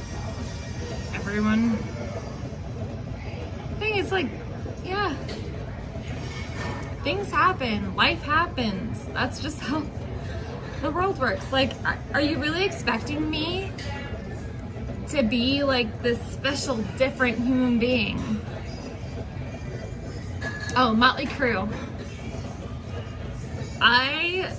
Everyone. Thing is, like, yeah. Things happen. Life happens. That's just how the world works. Like, are you really expecting me to be like this special, different human being? Oh, Motley Crue. I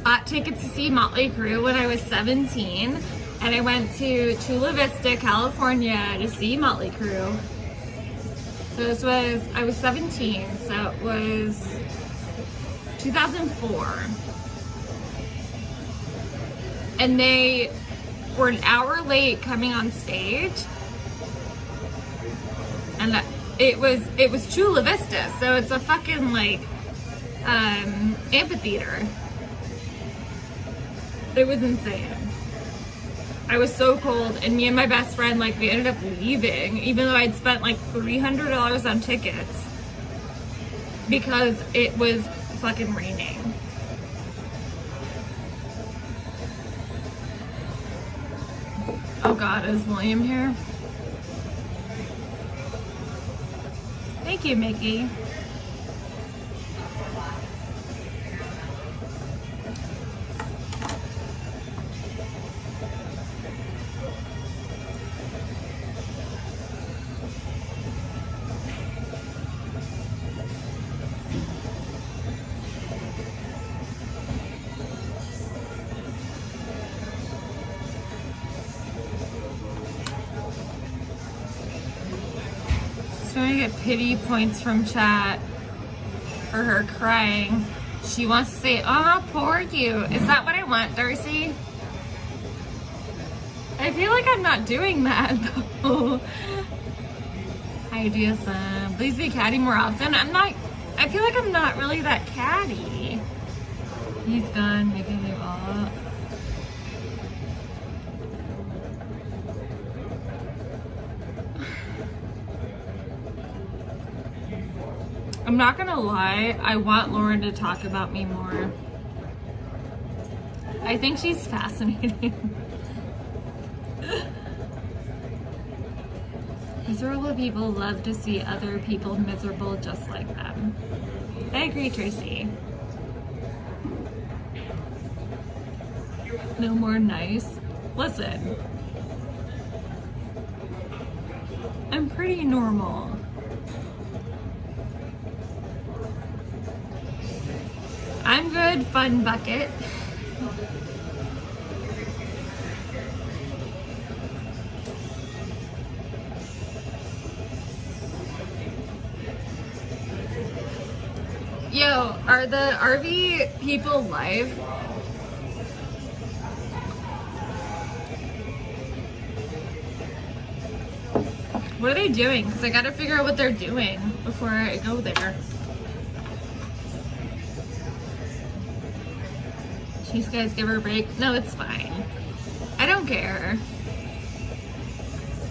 bought tickets to see Motley Crue when I was 17, and I went to Chula Vista, California to see Motley Crue. So I was 17, so it was 2004. And they were an hour late coming on stage. And it was Chula Vista, so it's a fucking like amphitheater. It was insane. I was so cold, and me and my best friend, like, we ended up leaving, even though I'd spent like $300 on tickets, because it was fucking raining. Oh God, is William here? Thank you, Mickey. So I get pity points from chat for her crying. She wants to say, "Oh, poor you." Is that what I want, Darcy? I feel like I'm not doing that though. Hi DSM. Please be catty more often. I feel like I'm not really that catty. He's gone, making you all. I'm not gonna lie, I want Lauren to talk about me more. I think she's fascinating. Miserable people love to see other people miserable just like them. I agree, Tracy. No more nice. Listen, I'm pretty normal. I'm good, fun bucket. Yo, are the RV people live? What are they doing? Because I gotta figure out what they're doing before I go there. These guys give her a break. No, it's fine. I don't care.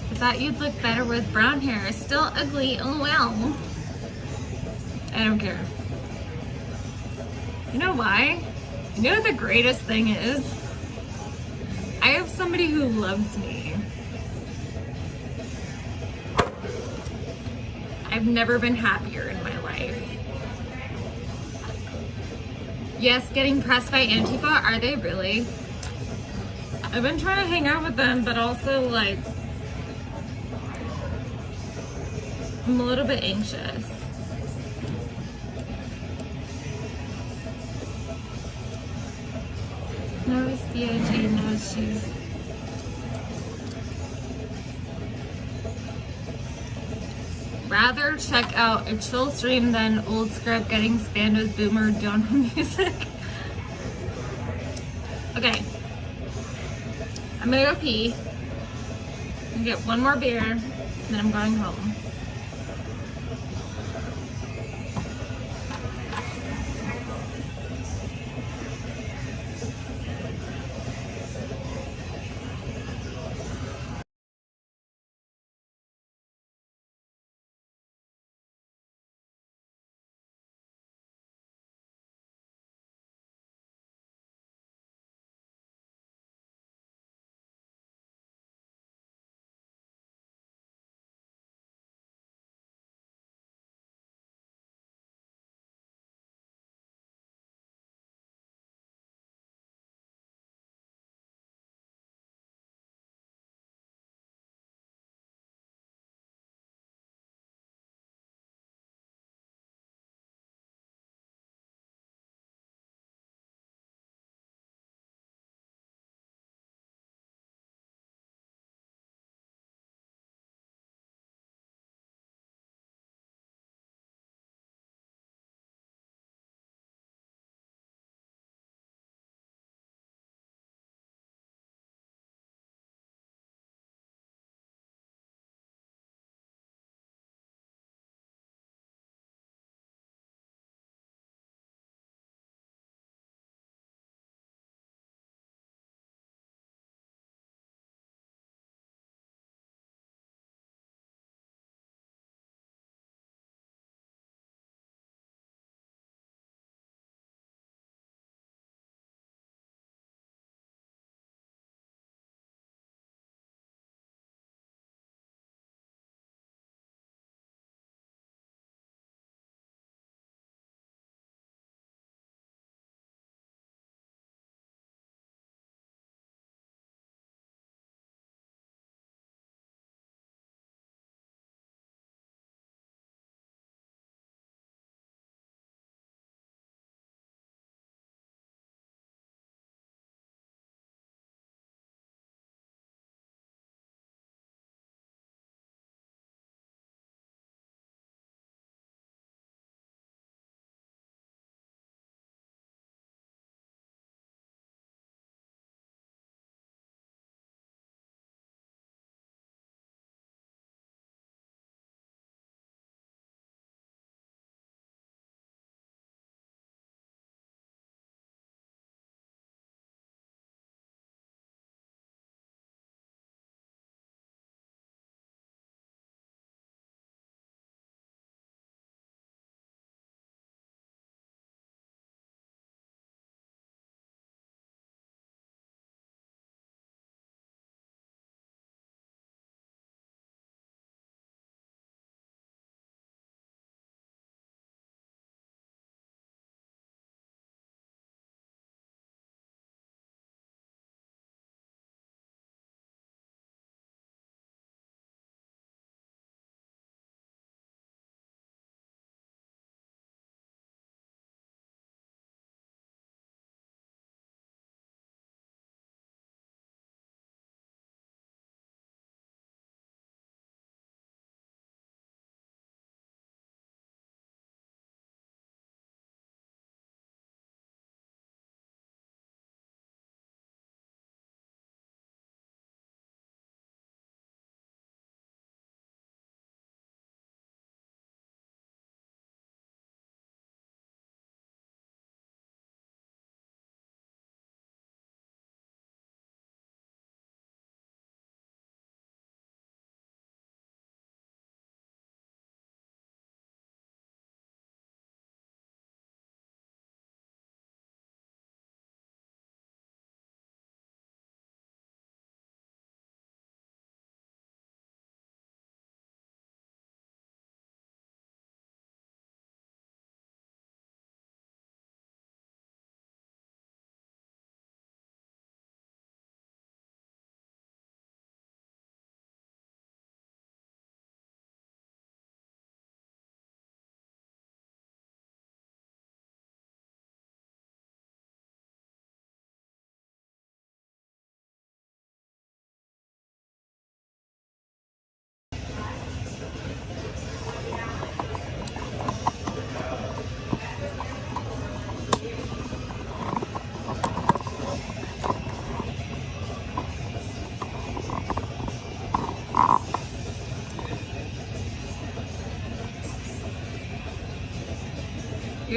I thought you'd look better with brown hair. Still ugly, oh well. I don't care. You know why? You know what the greatest thing is? I have somebody who loves me. I've never been happier in my life. Yes, getting pressed by Antifa, are they really? I've been trying to hang out with them, but also like, I'm a little bit anxious. No, it's BOG knows she's... Rather check out a chill stream than old script getting spammed with boomer dono music. Okay. I'm gonna go pee. I'm gonna get one more beer, and then I'm going home.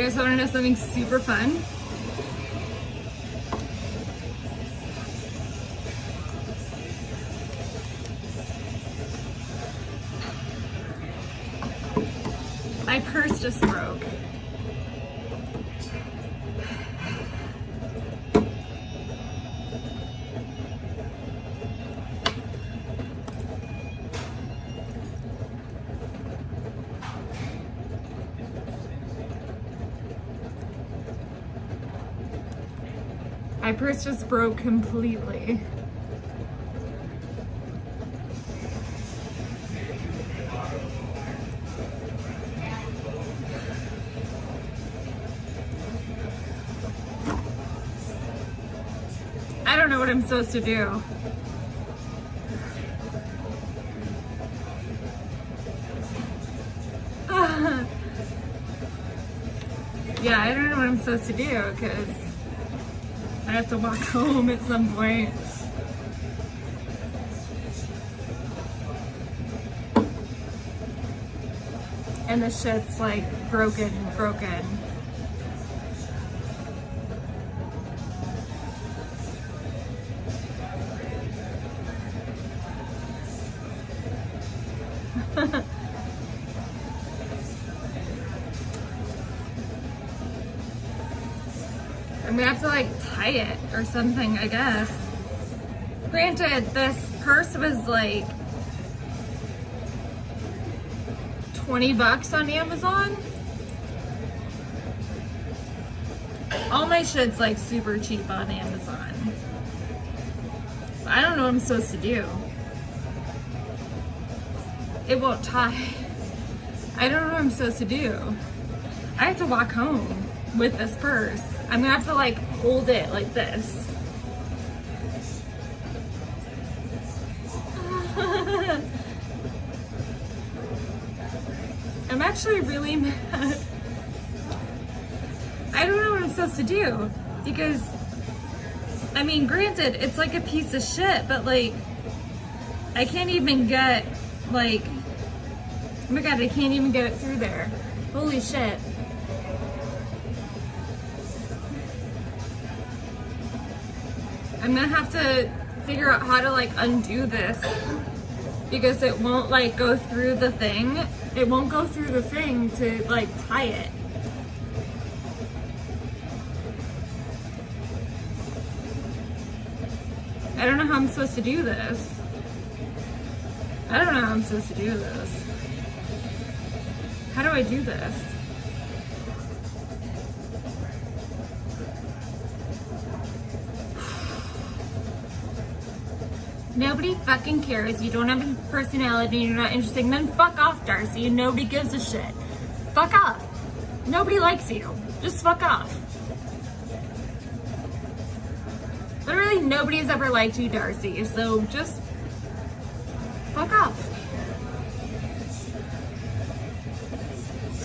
guys want to know something super fun? My purse just broke. My purse just broke completely. I don't know what I'm supposed to do. Yeah, I don't know what I'm supposed to do because I have to walk home at some point. And the shit's like broken. I'm gonna have to like tie it or something, I guess. Granted, this purse was like $20 on Amazon. All my shit's like super cheap on Amazon. I don't know what I'm supposed to do. It won't tie. I don't know what I'm supposed to do. I have to walk home with this purse. I'm gonna have to like hold it like this. I'm actually really mad. I don't know what I'm supposed to do because, I mean, granted, it's like a piece of shit, but like, I can't even get like, oh my god, I can't even get it through there. Holy shit. I'm gonna have to figure out how to like undo this because it won't like go through the thing. It won't go through the thing to like tie it. I don't know how I'm supposed to do this. I don't know how I'm supposed to do this. How do I do this? Nobody fucking cares. You don't have a personality. You're not interesting. Then fuck off, Darcy. Nobody gives a shit. Fuck off. Nobody likes you. Just fuck off. Literally nobody's ever liked you, Darcy. So just fuck off.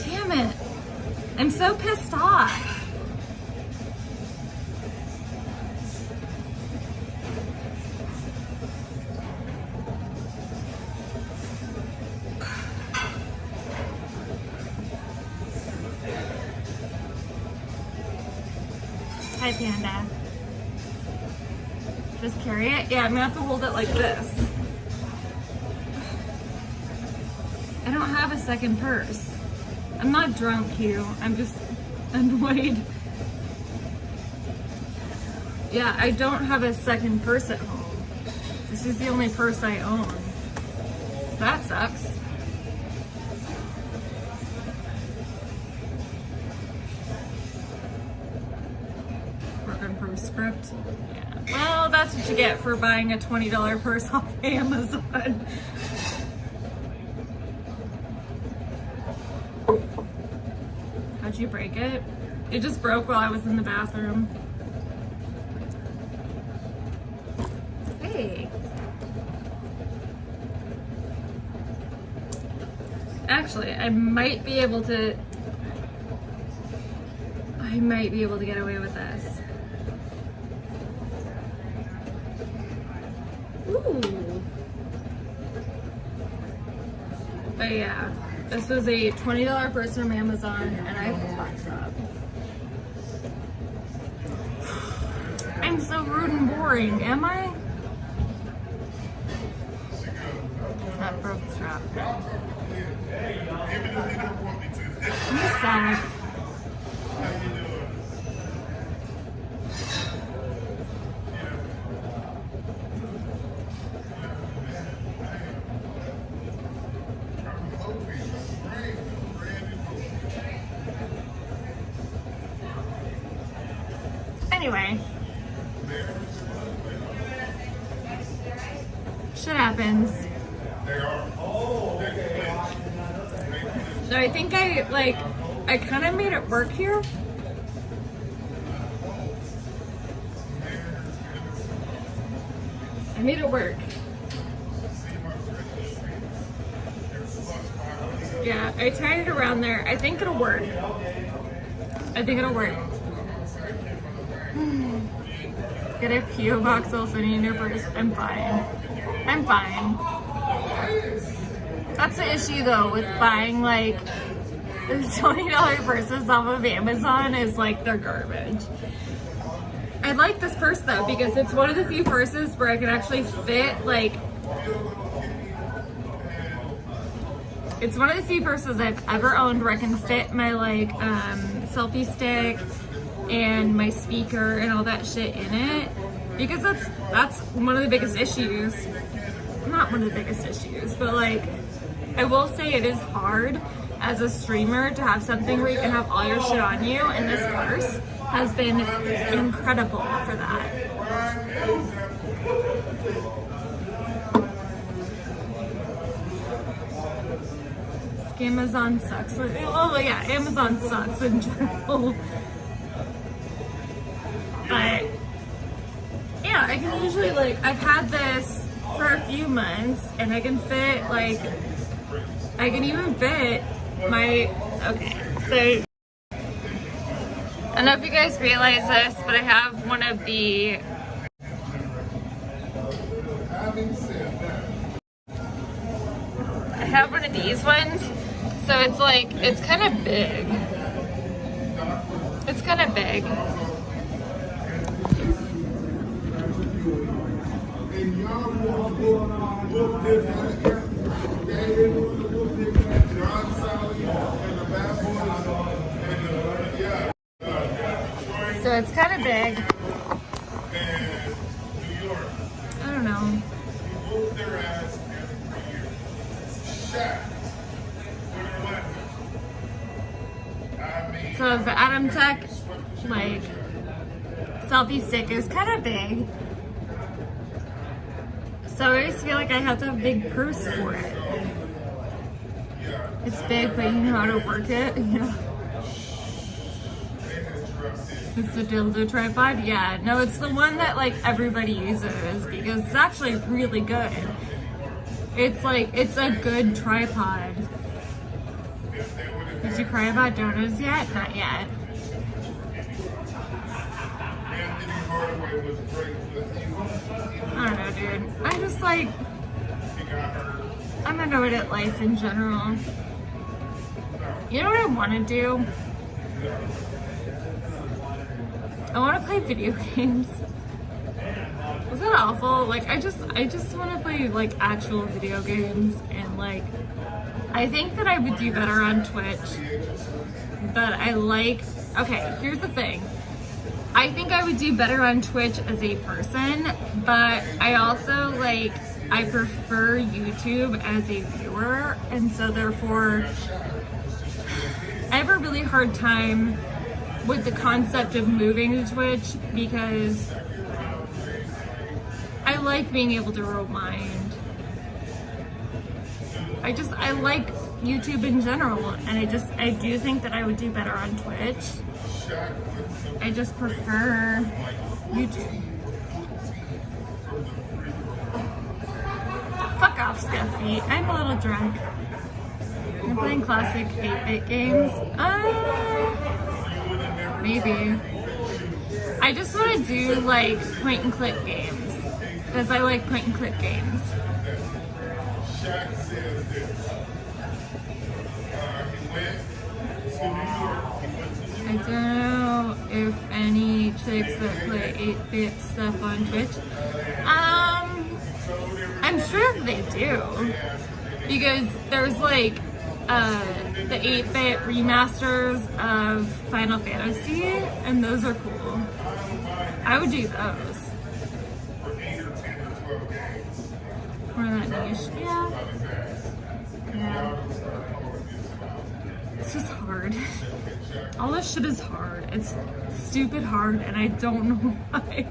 Damn it. I'm so pissed off. Hi, Panda. Just carry it? Yeah, I'm gonna have to hold it like this. I don't have a second purse. I'm not drunk, Hugh. I'm just annoyed. Yeah, I don't have a second purse at home. This is the only purse I own. That sucks. From script. Yeah. Well, that's what you get for buying a $20 purse off Amazon. How'd you break it? It just broke while I was in the bathroom. Hey. Actually, I might be able to get away with this. Ooh. But yeah, this was a $20 purse from Amazon and I fucked up. so rude and boring, am I? That broke the strap. I'm sad. Anyway, shit happens. So I think I kind of made it work here. I made it work. Yeah, I tied it around there. I think it'll work. I think it'll work. Get a P.O. box also in your purse. I'm fine. I'm fine. That's the issue though with buying like $20 purses off of Amazon is like they're garbage. I like this purse though because it's one of the few purses where I can actually fit like. It's one of the few purses I've ever owned where I can fit my like selfie stick and my speaker and all that shit in it, because that's one of the biggest issues. Not one of the biggest issues, but like I will say it is hard as a streamer to have something where you can have all your shit on you, and this purse has been incredible for that. Amazon sucks. Oh yeah, Amazon sucks in general. But yeah, I can usually like, I've had this for a few months and I can fit like, I can even fit my, okay, so I don't know if you guys realize this, but I have one of the these ones. So it's like, it's kind of big. It's kind of big. So it's kind of big. I don't know. So the Atom Tech like selfie stick is kind of big. So I always feel like I have to have a big purse for it. It's big, but you know how to work it. Yeah. It's the dildo tripod? Yeah, no, it's the one that like everybody uses because it's actually really good. It's like, it's a good tripod. Did you cry about donuts yet? Not yet. I don't know, dude. I just like, I'm annoyed at life in general. You know what I want to do? I want to play video games. Was that awful? Like, I just want to play like actual video games, and like, I think that I would do better on Twitch, but I like, okay, here's the thing. I think I would do better on Twitch as a person, but I also like, I prefer YouTube as a viewer, and so therefore I have a really hard time with the concept of moving to Twitch because I like being able to rewind. I like YouTube in general, and I do think that I would do better on Twitch. I just prefer YouTube. Fuck off, Scuffy. I'm a little drunk. I'm playing classic 8-bit games. Maybe. I just want to do like point and click games because I like point and click games. I don't know if any lunatics that play 8-bit stuff on Twitch? I'm sure they do. Because there's like the 8-bit remasters of Final Fantasy, and those are cool. I would do those. Or that niche, yeah. It's just hard. All this shit is hard. It's stupid hard, and I don't know why.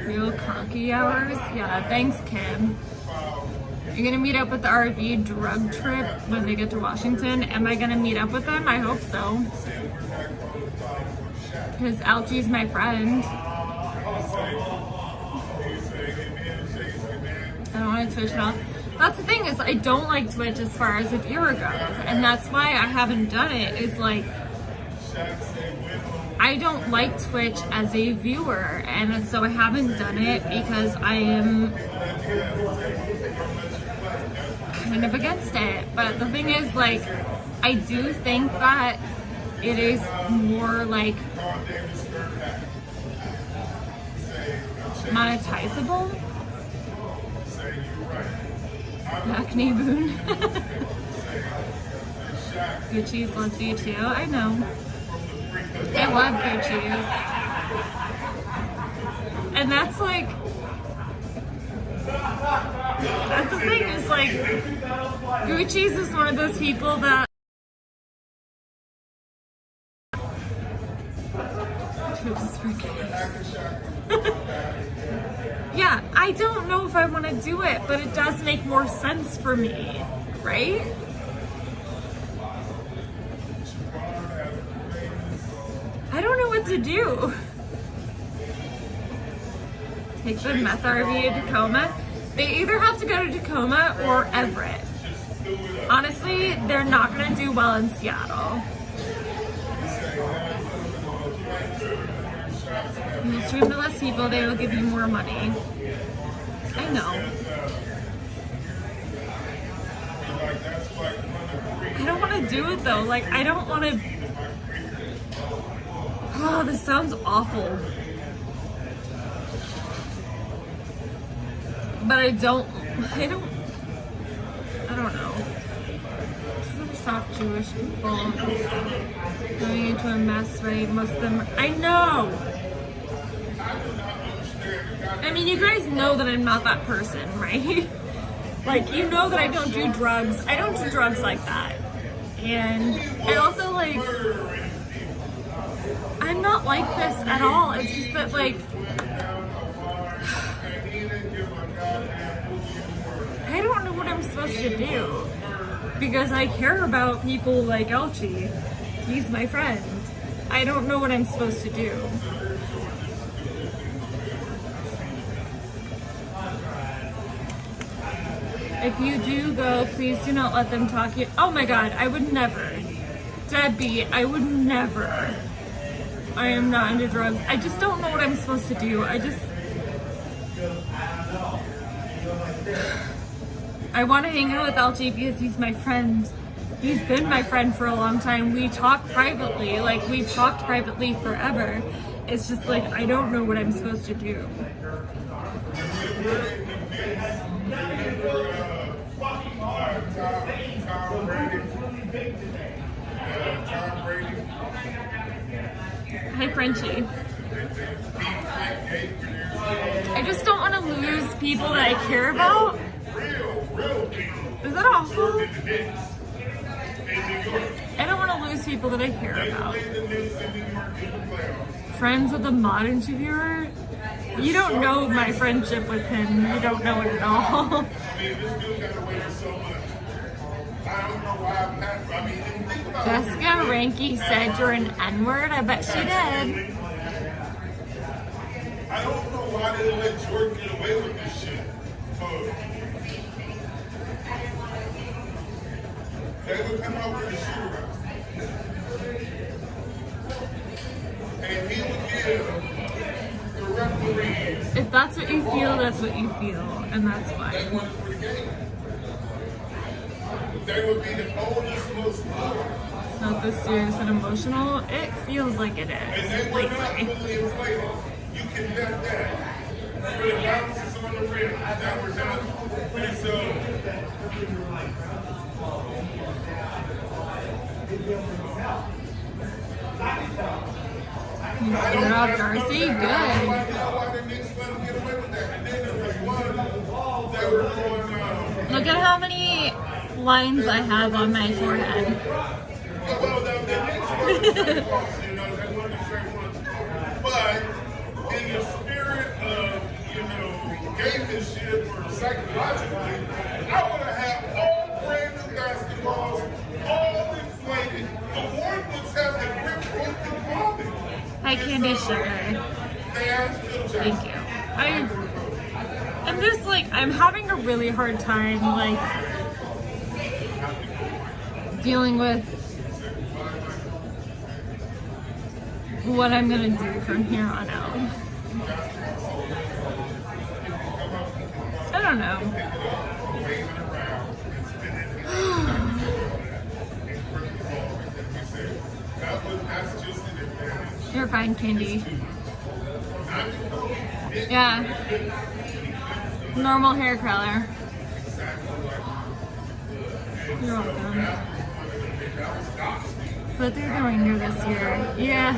Real conky hours? Yeah, thanks, Kim. You're gonna meet up with the RV drug trip when they get to Washington. Am I gonna meet up with them? I hope so. Because Alchie's my friend. I don't want to Twitch now. That's the thing, is I don't like Twitch as far as a viewer goes. And that's why I haven't done it, is like, I don't like Twitch as a viewer, and so I haven't done it because I am kind of against it. But the thing is, like, I do think that it is more like monetizable. Acne Boon. Gucci's loves you too. I know. I love Gucci's. And that's like, that's the thing, is like, Gucci's is one of those people that yeah, I don't know if I want to do it, but it does make more sense for me, right? I don't know what to do. Take the meth RV to Tacoma. They either have to go to Tacoma or Everett. Honestly, they're not going to do well in Seattle. When you stream to less people, they will give you more money. I know. I don't want to do it though. Like, I don't want to. Oh, this sounds awful. But I don't know. Some soft Jewish people going into a mess, right? Most of them, I know. I mean, you guys know that I'm not that person, right? Like, you know that I don't do drugs. I don't do drugs like that. And I also, like, I'm not like this at all. It's just that, like, I don't know what I'm supposed to do. Because I care about people like Elchie. He's my friend. I don't know what I'm supposed to do. If you do go, please do not let them talk you. Oh my god, I would never. Debbie, I would never. I am not into drugs. I just don't know what I'm supposed to do. I want to hang out with LG because he's my friend. He's been my friend for a long time. We talk privately. Like, we've talked privately forever. It's just like, I don't know what I'm supposed to do. Hi, Frenchie. I just don't want to lose people that I care about. Is that awful? I don't want to lose people that I care about. Friends with a mod interviewer? You don't know my friendship with him. You don't know it at all. Jessica Ranky said you're an N-word. I bet she did. I don't know why they let Jordan get away with this shit. They would come out with a shooter. And he would give the referees. If that's what you feel, that's what you feel, and that's They fine. won it for the game. They would be the oldest, most loyal. Not this serious and emotional. It feels like it And is. they were not Lately. fully inflated. You can bet that. For the bounces on the rim that were done. And so, You scared off Darcy? Good. why the Knicks let them get away with that. And then there was one, they were going, Look at how many lines I have on my forehead. well, the Knicks were the same ones, you know, they weren't the same ones. But in the spirit of, you know, gamemanship or psychologically, I would have had all brand new basketballs, all inflated. The Wardwoods have the grip broken bombing. Hi, Candy Sugar. They asked Phil Jackson. Thank you. I'm just like, I'm having a really hard time, like, dealing with what I'm gonna do from here on out. I don't know. That's just an advantage. You're fine, Candy. Yeah. Normal hair color. You're welcome. But they're going here this year. Yeah.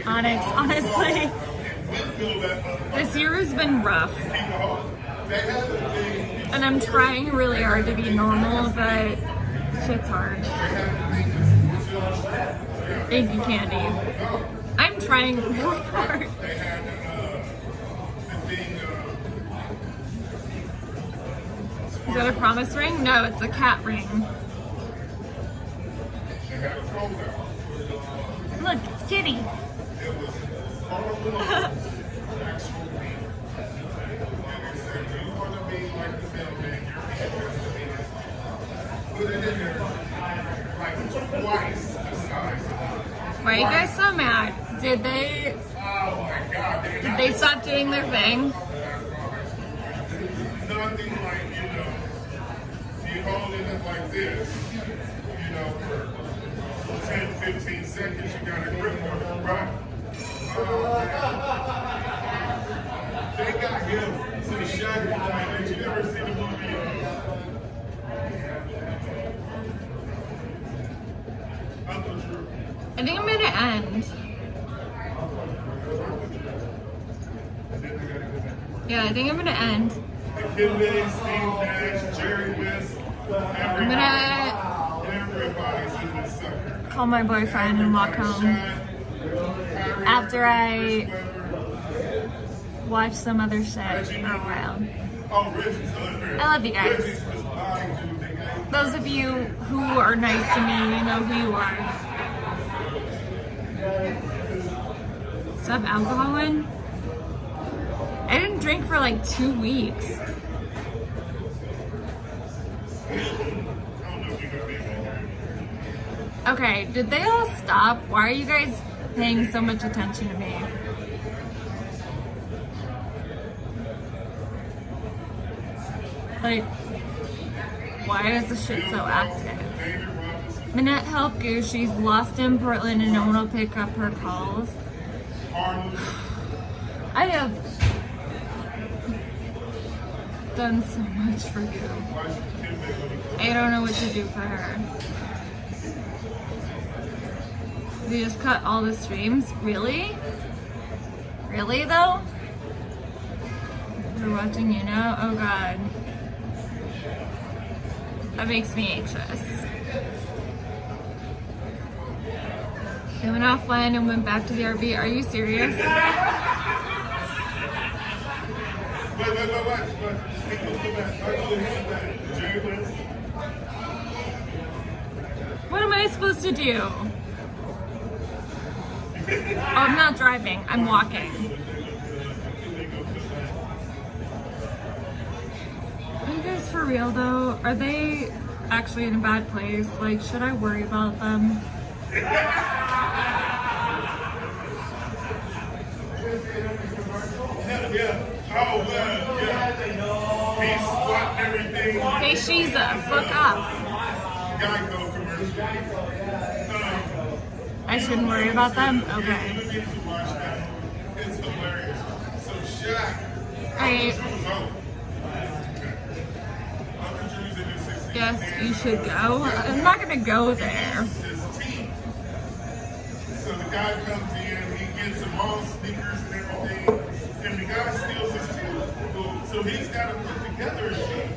Onyx, honestly. This year has been rough. And I'm trying really hard to be normal, but shit's hard. Thank you, Candy. I'm trying really hard. Is that a promise ring? No, it's a cat ring. Look, it's Kitty. Why are you guys so mad? Did they stop doing their thing? Nothing like, you know, you holding it like this, you know, for 10, 15 seconds, you got a grip on it, right? They got him to the Shaggy line. Did you ever see the movie? Uncle Drew. I think I'm gonna end. Yeah, I think I'm gonna end. Kinley, Steve Nash, Jerry West, I'm gonna everybody's in this sucker. call my boyfriend and walk home after I watch some other shit for a while. I love you guys. Those of you who are nice to me, you know who you are. Stop alcoholing? I didn't drink for like 2 weeks. Okay, did they all stop? Why are you guys paying so much attention to me? Like, why is the shit so active? Minette, help Goose. She's lost in Portland and no one will pick up her calls. I have done so much for you. I don't know what to do for her. We just cut all the streams? Really? Really though? We're watching you now? Oh god. That makes me anxious. I went offline and went back to the RV. Are you serious? What am I supposed to do? Oh, I'm not driving. I'm walking. Are you guys for real though? Are they actually in a bad place? Like, should I worry about them? Yeah. Oh, well, yeah. He's squatting everything. Hey, Shiza, fuck off. Geico commercial. I shouldn't worry about them? Okay. You need to watch that. It's hilarious. So Shaq. Alright. Uncle Drew's in his 60s. Yes, you should go. I'm not gonna go there. His team. So the guy comes in, he gets him all sneakers and everything, and the guy steals his team. So he's got to put together a team.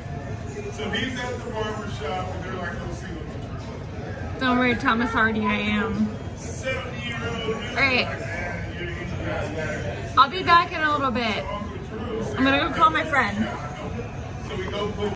So he's at the barber shop, and they're like, let's see what the Don't worry, Thomas, already I am. 70-year-old dude. Alright. Like, man, you guys I'll be back in a little bit. Uncle Drew. I'm gonna go call my friend. So we go put